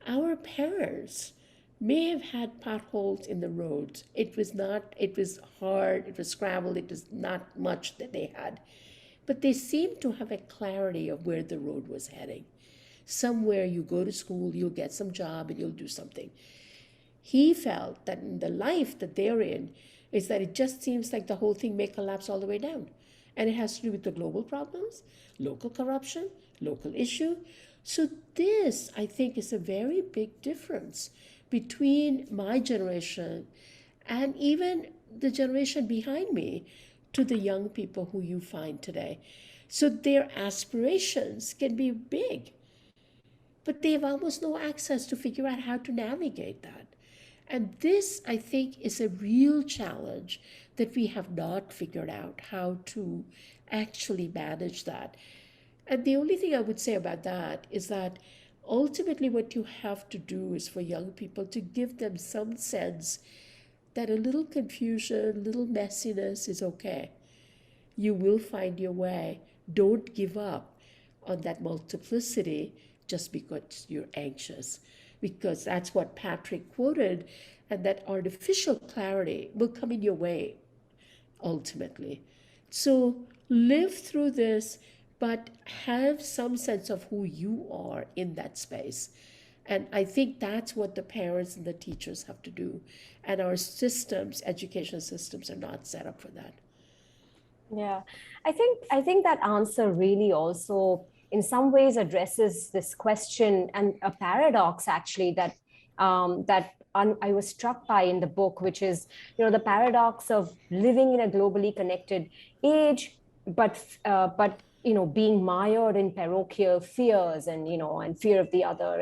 our parents may have had potholes in the roads. It was hard, it was scrambled, it was not much that they had. But they seemed to have a clarity of where the road was heading. Somewhere you go to school, you'll get some job, and you'll do something. He felt that in the life that they're in, is that it just seems like the whole thing may collapse all the way down. And it has to do with the global problems, local corruption, local issue. So this, I think, is a very big difference between my generation and even the generation behind me to the young people who you find today. So their aspirations can be big, but they have almost no access to figure out how to navigate that. And this, I think, is a real challenge that we have not figured out how to actually manage that. And the only thing I would say about that is that ultimately what you have to do is for young people to give them some sense that a little confusion, little messiness is okay. You will find your way. Don't give up on that multiplicity just because you're anxious, because that's what Patrick quoted, and that artificial clarity will come in your way ultimately. So live through this, but have some sense of who you are in that space. And I think that's what the parents and the teachers have to do. And our systems, education systems, are not set up for that. Yeah, I think that answer really also in some ways addresses this question and a paradox actually that I was struck by in the book, which is, the paradox of living in a globally connected age, but being mired in parochial fears and fear of the other.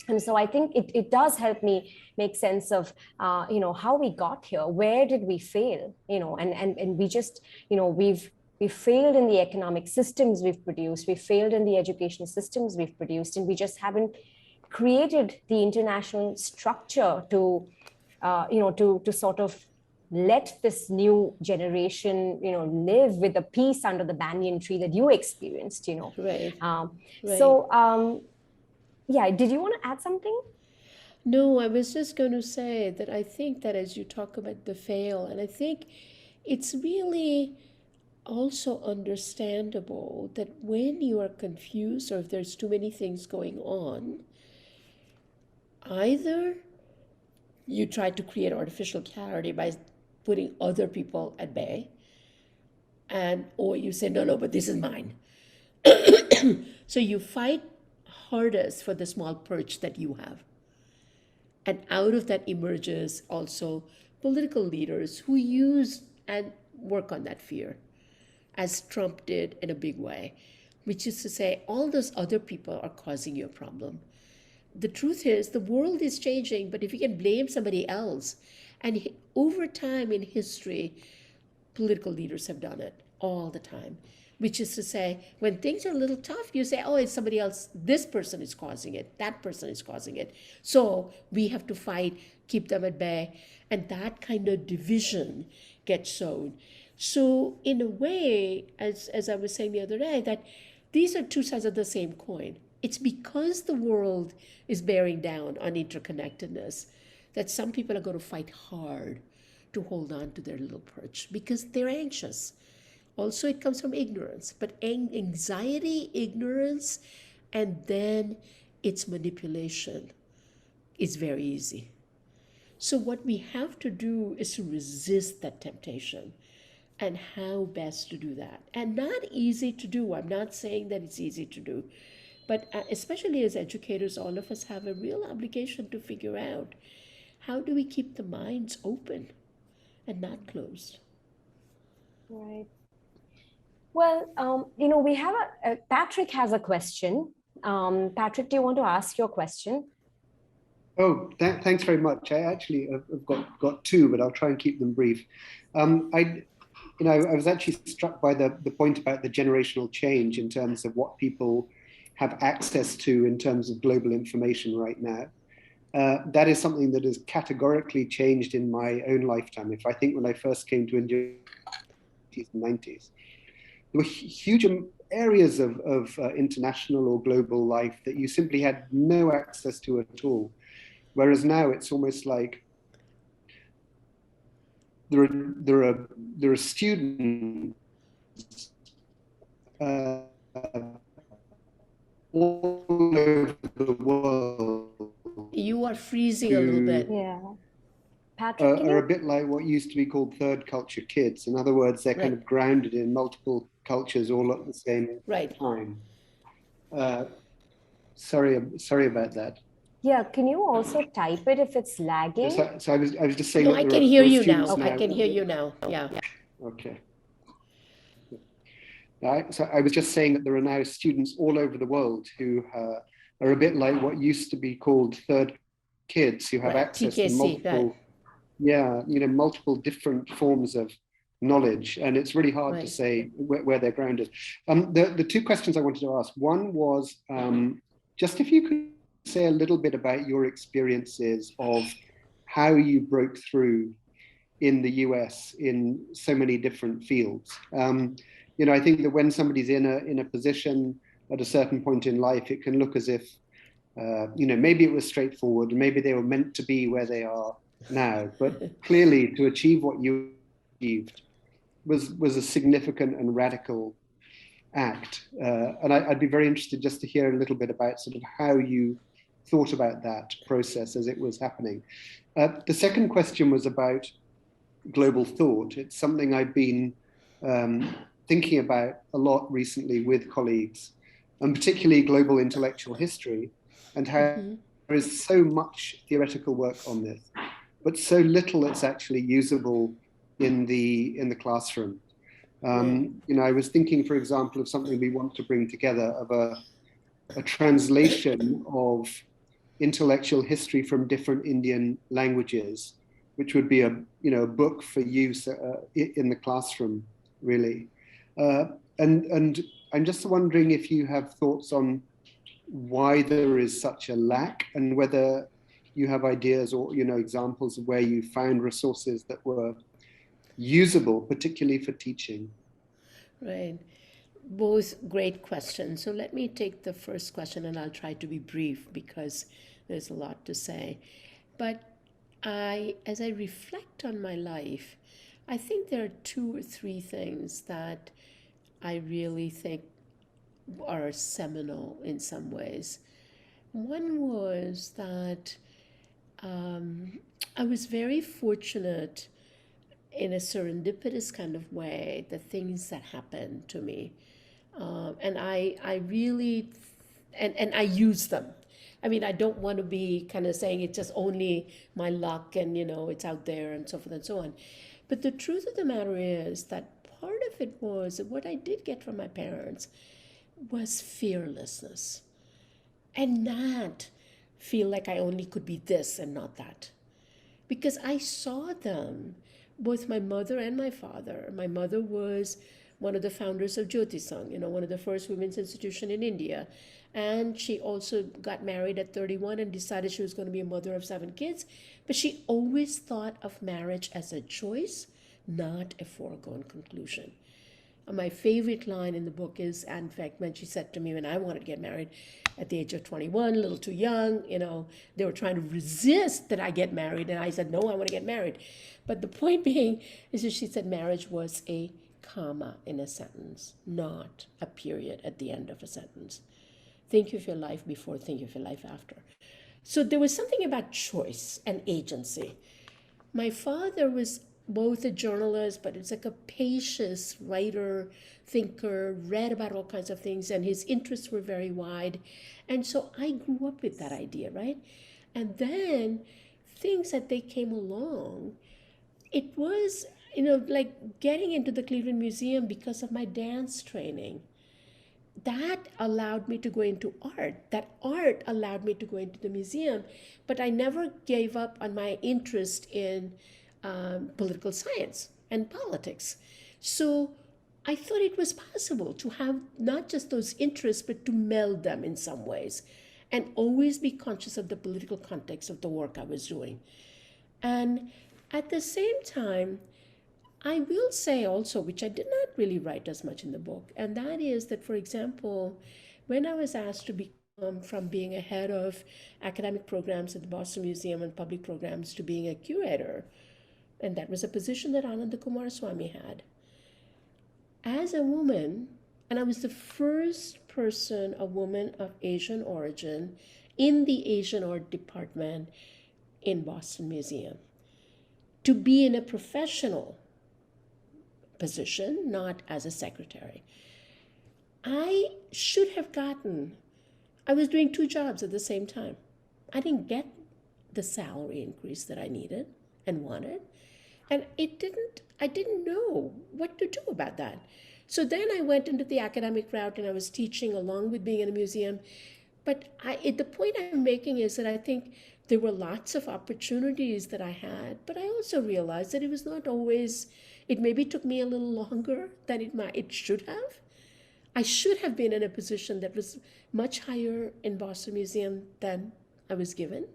And so I think it does help me make sense of, how we got here. Where did we fail? And we just, we've failed in the economic systems we've produced. We failed in the education systems we've produced, and we just haven't created the international structure to sort of let this new generation, live with the peace under the banyan tree that you experienced, Right. So, yeah, did you want to add something? No, I was just going to say that I think that as you talk about the fail, and I think it's really also understandable that when you are confused or if there's too many things going on, either you try to create artificial clarity by putting other people at bay, and or you say, no, but this is mine. So you fight hardest for the small perch that you have. And out of that emerges also political leaders who use and work on that fear, as Trump did in a big way, which is to say, all those other people are causing you a problem. The truth is, the world is changing, but if you can blame somebody else, and over time in history, political leaders have done it all the time, which is to say, when things are a little tough, you say, oh, it's somebody else. This person is causing it. That person is causing it. So we have to fight, keep them at bay. And that kind of division gets sown. So in a way, as I was saying the other day, that these are two sides of the same coin. It's because the world is bearing down on interconnectedness that some people are going to fight hard to hold on to their little perch because they're anxious. Also, it comes from ignorance, but anxiety, ignorance, and then its manipulation is very easy. So what we have to do is to resist that temptation, and how best to do that. And not easy to do. I'm not saying that it's easy to do, but especially as educators, all of us have a real obligation to figure out how do we keep the minds open and not closed. Right. Well, we have Patrick has a question. Patrick, do you want to ask your question? Oh, thanks very much. I actually have got two, but I'll try and keep them brief. I was actually struck by the point about the generational change in terms of what people have access to in terms of global information right now. That is something that has categorically changed in my own lifetime. If I think when I first came to India in the 90s, there were huge areas of international or global life that you simply had no access to at all. Whereas now it's almost like there are students all over the world. You are freezing a little bit. Yeah. Patrick, are a bit like what used to be called third culture kids. In other words, they're kind of grounded in multiple cultures all at the same time. Sorry about that. Yeah, can you also type it if it's lagging? So I was just saying. No, I can hear you now. I can hear you now. Yeah. Okay. So I was just saying that there are now students all over the world who are a bit like what used to be called third kids, who have access to multiple, multiple different forms of knowledge, and it's really hard to say where they're grounded. The two questions I wanted to ask. One was just if you could say a little bit about your experiences of how you broke through in the US in so many different fields. I think that when somebody's in a position at a certain point in life, it can look as if, maybe it was straightforward, and maybe they were meant to be where they are now. But clearly, to achieve what you achieved was a significant and radical act. And I'd be very interested just to hear a little bit about sort of how you thought about that process as it was happening. The second question was about global thought. It's something I've been thinking about a lot recently with colleagues, and particularly global intellectual history, and how there is so much theoretical work on this, but so little that's actually usable in the classroom. I was thinking, for example, of something we want to bring together, of a translation of intellectual history from different Indian languages, which would be a book for use in the classroom, really. And I'm just wondering if you have thoughts on why there is such a lack, and whether you have ideas or examples of where you found resources that were usable, particularly for teaching? Right. Both great questions. So let me take the first question and I'll try to be brief because there's a lot to say. But as I reflect on my life, I think there are 2 or 3 things that I really think are seminal in some ways. One was that I was very fortunate in a serendipitous kind of way, the things that happened to me. And I really, and I use them. I mean, I don't want to be kind of saying it's just only my luck and, it's out there and so forth and so on. But the truth of the matter is that part of it was what I did get from my parents was fearlessness and not feel like I only could be this and not that. Because I saw them, both my mother and my father. My mother was one of the founders of Jyoti Sangh, one of the first women's institution in India. And she also got married at 31 and decided she was going to be a mother of 7 kids. But she always thought of marriage as a choice, not a foregone conclusion. My favorite line in the book is, in fact, when she said to me when I wanted to get married at the age of 21, a little too young, they were trying to resist that I get married. And I said, no, I want to get married. But the point being is that she said marriage was a comma in a sentence, not a period at the end of a sentence. Think of your life before, think of your life after. So there was something about choice and agency. My father was both a journalist, but it's a capacious writer, thinker, read about all kinds of things, and his interests were very wide. And so I grew up with that idea, right? And then things that they came along, it was, like getting into the Cleveland Museum because of my dance training. That allowed me to go into art. That art allowed me to go into the museum. But I never gave up on my interest in political science and politics. So I thought it was possible to have not just those interests, but to meld them in some ways and always be conscious of the political context of the work I was doing. And at the same time, I will say also, which I did not really write as much in the book, and that is that, for example, when I was asked to become from being a head of academic programs at the Boston Museum and public programs to being a curator, and that was a position that Ananda Kumaraswamy had. As a woman, and I was the first person, a woman of Asian origin, in the Asian art department in Boston Museum, to be in a professional position, not as a secretary. I should have I was doing 2 jobs at the same time. I didn't get the salary increase that I needed and wanted. And I didn't know what to do about that. So then I went into the academic route and I was teaching along with being in a museum. But the point I'm making is that I think there were lots of opportunities that I had, but I also realized that it was not always, it maybe took me a little longer than it should have. I should have been in a position that was much higher in Boston Museum than I was given.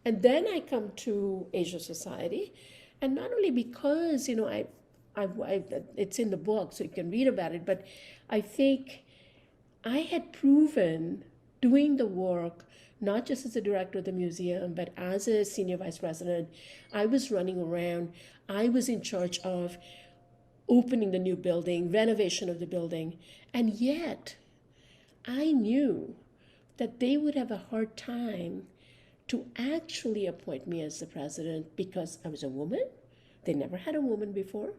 And then I come to Asia Society. And not only because, it's in the book, so you can read about it, but I think I had proven doing the work, not just as a director of the museum, but as a senior vice president. I was running around. I was in charge of opening the new building, renovation of the building. And yet, I knew that they would have a hard time to actually appoint me as the president because I was a woman. They never had a woman before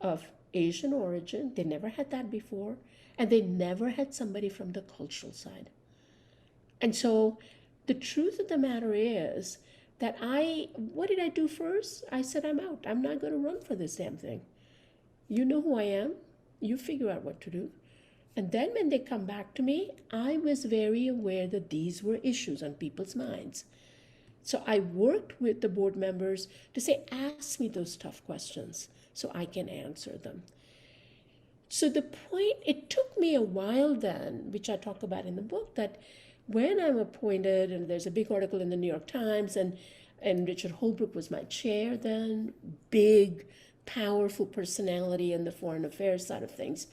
of Asian origin. They never had that before. And they never had somebody from the cultural side. And so the truth of the matter is that what did I do first? I said, I'm out. I'm not going to run for this damn thing. You know who I am. You figure out what to do. And then when they come back to me, I was very aware that these were issues on people's minds. So I worked with the board members to say, ask me those tough questions so I can answer them. So the point, it took me a while then, which I talk about in the book, that when I'm appointed, and there's a big article in the New York Times, and Richard Holbrooke was my chair then, big powerful personality in the foreign affairs side of things.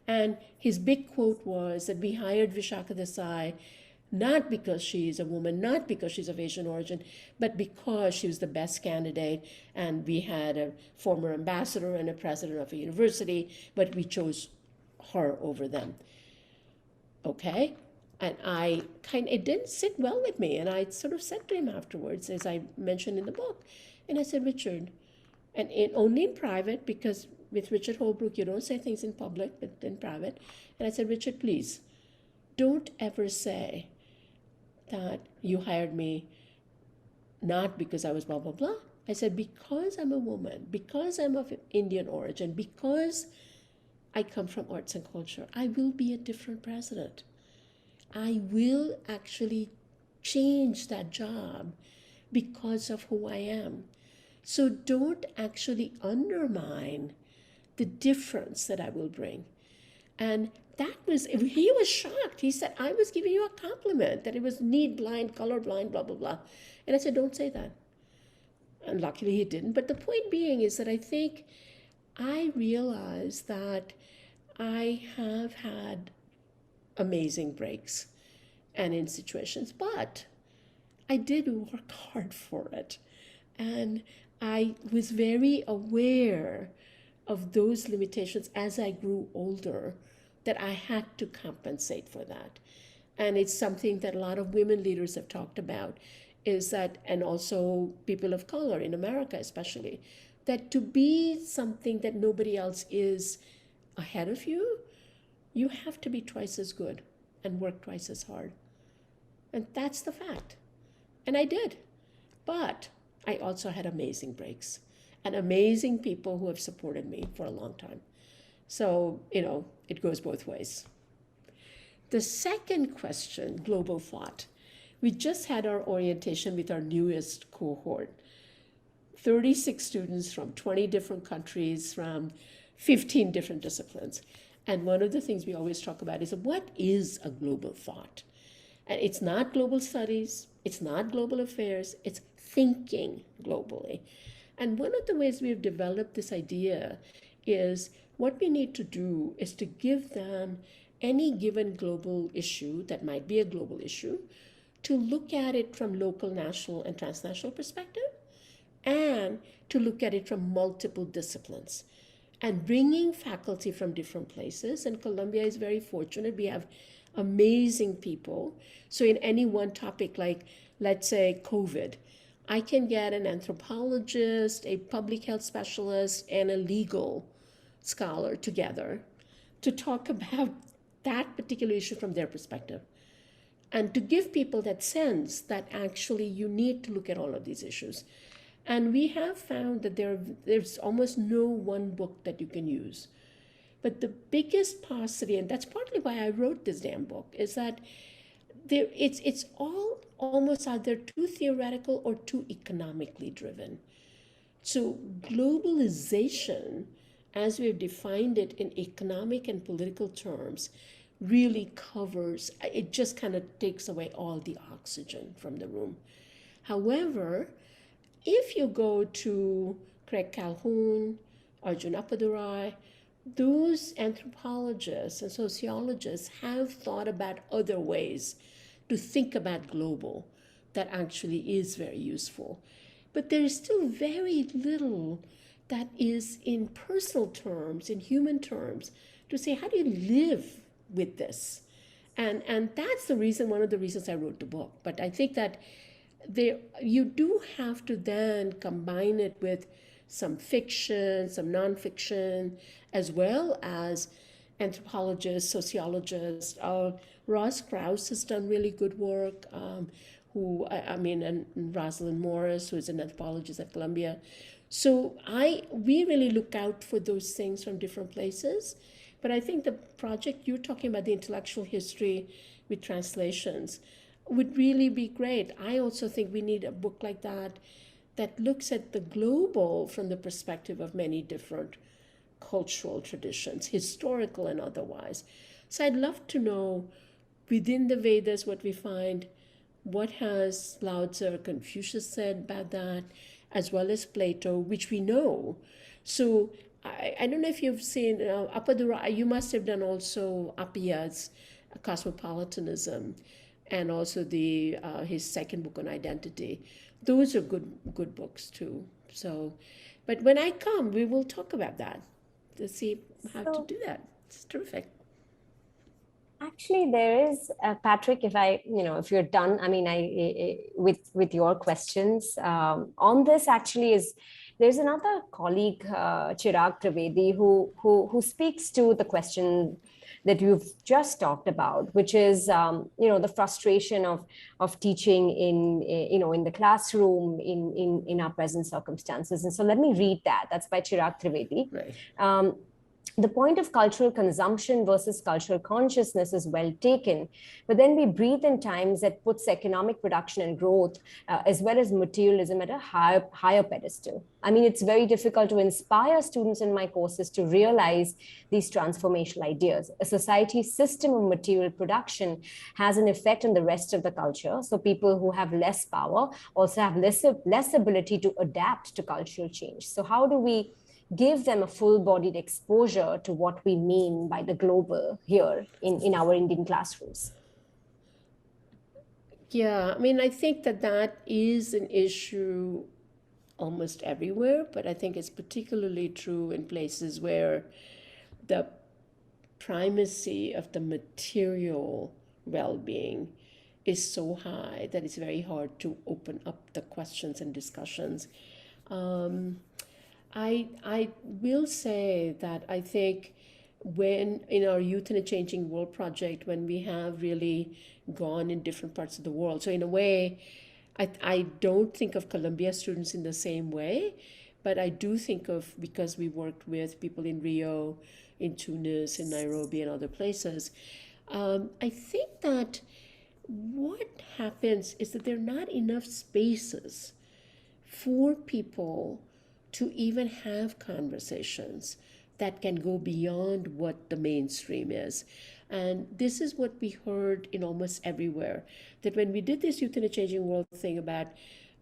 And his big quote was that we hired Vishakha Desai not because she's a woman, not because she's of Asian origin, but because she was the best candidate. And we had a former ambassador and a president of a university, but we chose her over them. Okay? And it didn't sit well with me. And I sort of said to him afterwards, as I mentioned in the book, and I said, Richard, and only in private, because with Richard Holbrooke, you don't say things in public, but in private. And I said, Richard, please, don't ever say that you hired me not because I was blah, blah, blah. I said, because I'm a woman, because I'm of Indian origin, because I come from arts and culture, I will be a different president. I will actually change that job because of who I am. So don't actually undermine the difference that I will bring. And he was shocked. He said, I was giving you a compliment, that it was need blind, color blind, blah, blah, blah. And I said, don't say that. And luckily he didn't. But the point being is that I think I realized that I have had amazing breaks and in situations, but I did work hard for it. And I was very aware of those limitations as I grew older, that I had to compensate for that. And it's something that a lot of women leaders have talked about, is that, and also people of color in America especially, that to be something that nobody else is ahead of you, you have to be twice as good and work twice as hard. And that's the fact. And I did. But I also had amazing breaks and amazing people who have supported me for a long time. So, it goes both ways. The second question, global thought. We just had our orientation with our newest cohort. 36 students from 20 different countries, from 15 different disciplines. And one of the things we always talk about is, what is a global thought? And it's not global studies, it's not global affairs, it's thinking globally. And one of the ways we've developed this idea is, what we need to do is to give them any given global issue that might be a global issue, to look at it from local, national, and transnational perspective, and to look at it from multiple disciplines. And bringing faculty from different places, and Columbia is very fortunate, we have amazing people. So in any one topic, like let's say COVID, I can get an anthropologist, a public health specialist, and a legal scholar together to talk about that particular issue from their perspective, and to give people that sense that actually you need to look at all of these issues. And we have found that there's almost no one book that you can use. But the biggest paucity, and that's partly why I wrote this damn book, is that it's all almost either too theoretical or too economically driven. So globalization, as we've defined it in economic and political terms, really covers, it just kind of takes away all the oxygen from the room. However, if you go to Craig Calhoun, Arjun Appadurai, those anthropologists and sociologists have thought about other ways to think about global that actually is very useful. But there is still very little that is in personal terms, in human terms, to say, how do you live with this? And that's the reason, one of the reasons I wrote the book. But I think that you do have to then combine it with some fiction, some nonfiction, as well as anthropologists, sociologists. Ross Krauss has done really good work, and Rosalind Morris, who is an anthropologist at Columbia. So we really look out for those things from different places. But I think the project you're talking about, the intellectual history with translations, would really be great. I also think we need a book like that looks at the global from the perspective of many different cultural traditions, historical and otherwise. So I'd love to know, within the Vedas, what we find, what has Lao Tzu or Confucius said about that, as well as Plato, which we know So I don't know if you've seen you must have done also Appiah's Cosmopolitanism, and also the his second book on identity. Those are good books too. So, but when I come, we will talk about that to see how to do that. It's terrific. Actually, there is Patrick. If you're done, I mean, with your questions on this, actually, there's another colleague, Chirag Trivedi, who speaks to the question that you've just talked about, which is the frustration of teaching in the classroom in our present circumstances. And so let me read that. That's by Chirag Trivedi. Right. The point of cultural consumption versus cultural consciousness is well taken, but then we breathe in times that puts economic production and growth as well as materialism at a higher pedestal. I mean, it's very difficult to inspire students in my courses to realize these transformational ideas. A society's system of material production has an effect on the rest of the culture. So people who have less power also have less ability to adapt to cultural change. So how do we give them a full-bodied exposure to what we mean by the global here in our Indian classrooms? Yeah, I mean, I think that is an issue almost everywhere, but I think it's particularly true in places where the primacy of the material well-being is so high that it's very hard to open up the questions and discussions. I will say that I think when in our Youth in a Changing World project, when we have really gone in different parts of the world, so in a way, I don't think of Columbia students in the same way, but I do think of, because we worked with people in Rio, in Tunis, in Nairobi, and other places, I think that what happens is that there are not enough spaces for people to even have conversations that can go beyond what the mainstream is. And this is what we heard in almost everywhere, that when we did this Youth in a Changing World thing about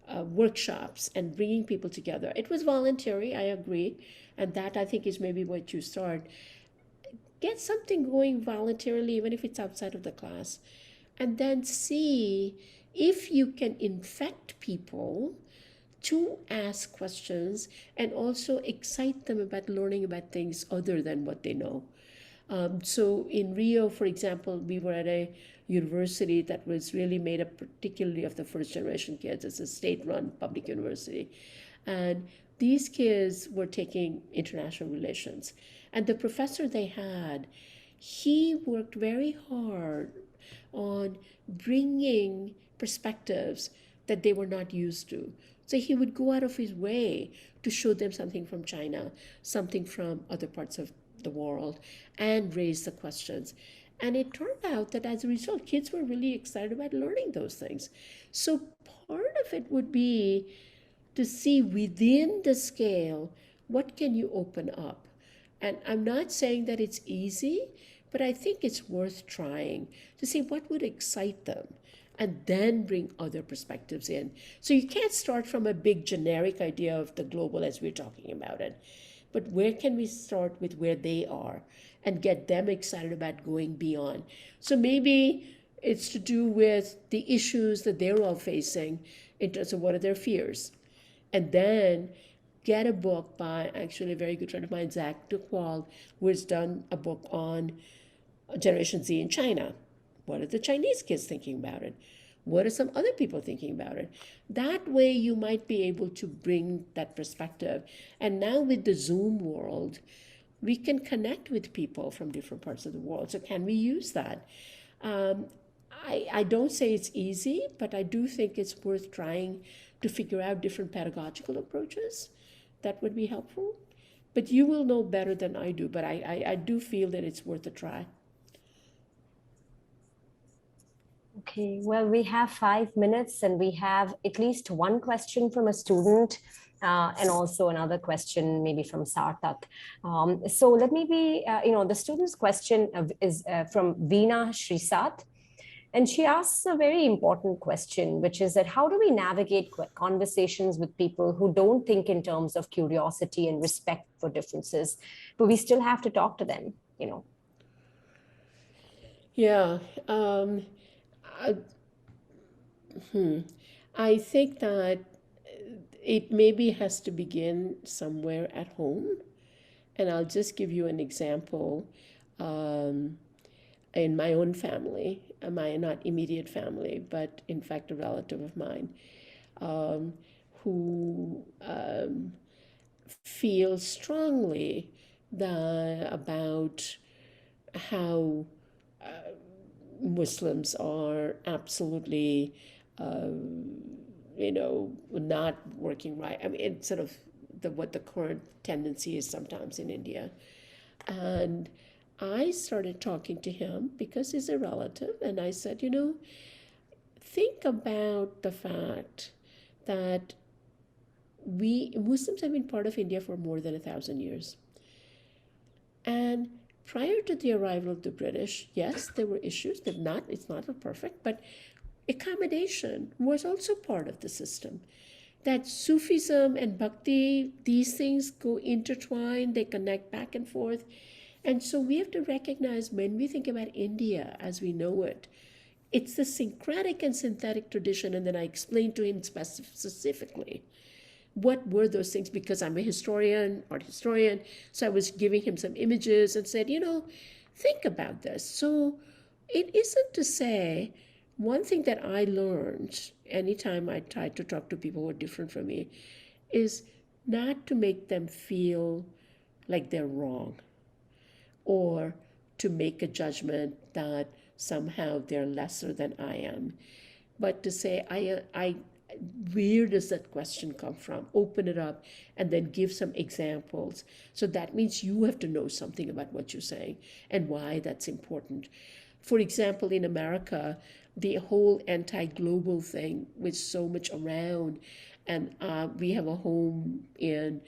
workshops and bringing people together, it was voluntary, I agree, and that I think is maybe what you start. Get something going voluntarily, even if it's outside of the class, and then see if you can infect people to ask questions and also excite them about learning about things other than what they know. So in Rio, for example, we were at a university that was really made up particularly of the first generation kids. It's a state-run public university. And these kids were taking international relations. And the professor they had, he worked very hard on bringing perspectives that they were not used to. So he would go out of his way to show them something from China, something from other parts of the world, and raise the questions. And it turned out that as a result, kids were really excited about learning those things. So part of it would be to see within the scale, what can you open up? And I'm not saying that it's easy, but I think it's worth trying to see what would excite them, and then bring other perspectives in. So you can't start from a big generic idea of the global as we're talking about it, but where can we start with where they are and get them excited about going beyond? So maybe it's to do with the issues that they're all facing in terms of what are their fears. And then get a book by actually a very good friend of mine, Zach Duqual, who has done a book on Generation Z in China. What are the Chinese kids thinking about it? What are some other people thinking about it? That way you might be able to bring that perspective. And now with the Zoom world, we can connect with people from different parts of the world. So can we use that? I don't say it's easy, but I do think it's worth trying to figure out different pedagogical approaches that would be helpful. But you will know better than I do, but I do feel that it's worth a try. Okay, well, we have 5 minutes and we have at least one question from a student and also another question maybe from Sarthak. So let me be, the student's question is from Veena Shrisat. And she asks a very important question, which is that how do we navigate conversations with people who don't think in terms of curiosity and respect for differences, but we still have to talk to them, you know? Yeah. I, I think that it maybe has to begin somewhere at home. And I'll just give you an example. In my own family, my not immediate family, but in fact a relative of mine, who feels strongly about how Muslims are absolutely, not working right. I mean, it's sort of what the current tendency is sometimes in India. And I started talking to him because he's a relative, and I said, think about the fact that we Muslims have been part of India for more than 1,000 years. And prior to the arrival of the British, yes, there were issues. It's not perfect, but accommodation was also part of the system. That Sufism and Bhakti, these things go intertwined, they connect back and forth. And so we have to recognize when we think about India as we know it, it's the syncretic and synthetic tradition. And then I explained to him specifically what were those things, because I'm a art historian. So I was giving him some images and said, think about this. So it isn't to say, one thing that I learned anytime I try to talk to people who are different from me is not to make them feel like they're wrong, or to make a judgment that somehow they're lesser than I am, but to say, where does that question come from? Open it up and then give some examples. So that means you have to know something about what you're saying and why that's important. For example, in America, the whole anti-global thing was so much around, and we have a home in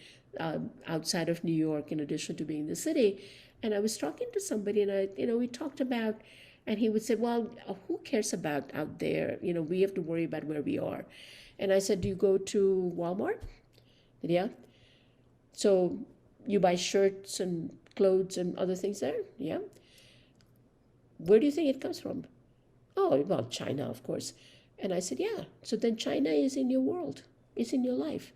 outside of New York in addition to being in the city. And I was talking to somebody, and we talked about, and he would say, well, who cares about out there? We have to worry about where we are. And I said, do you go to Walmart? Yeah. So you buy shirts and clothes and other things there? Yeah. Where do you think it comes from? Oh, well, China, of course. And I said, yeah. So then China is in your world, it's in your life.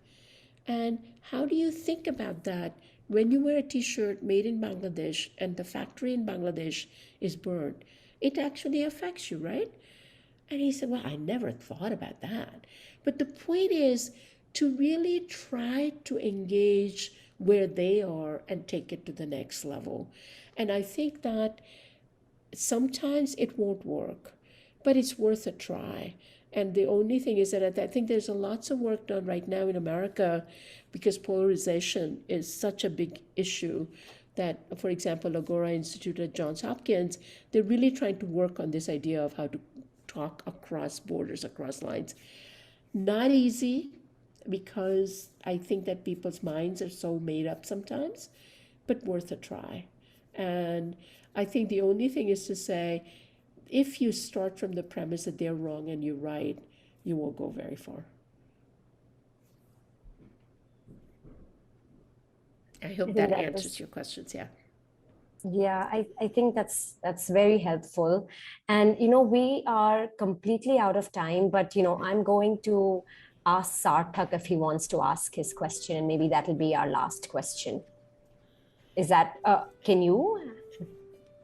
And how do you think about that when you wear a t-shirt made in Bangladesh and the factory in Bangladesh is burned? It actually affects you, right? And he said, well, I never thought about that. But the point is to really try to engage where they are and take it to the next level. And I think that sometimes it won't work, but it's worth a try. And the only thing is that I think there's lots of work done right now in America, because polarization is such a big issue that, for example, Agora Institute at Johns Hopkins, they're really trying to work on this idea of how to talk across borders, across lines. Not easy, because I think that people's minds are so made up sometimes, but worth a try. And I think the only thing is to say, if you start from the premise that they're wrong and you're right, you won't go very far. I hope that answers your questions. Yeah. Yeah, I think that's very helpful. And, we are completely out of time, but, I'm going to ask Sarthak if he wants to ask his question, and maybe that'll be our last question. Is that, can you?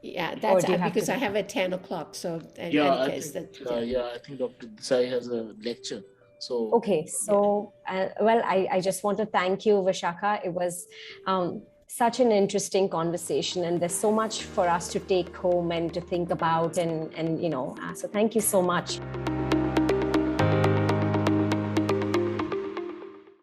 Yeah, that's because I have at 10 o'clock. So in any case, I think Dr. Desai has a lecture. So okay, so I just want to thank you, Vishakha. It was such an interesting conversation, and there's so much for us to take home and to think about, and so thank you so much.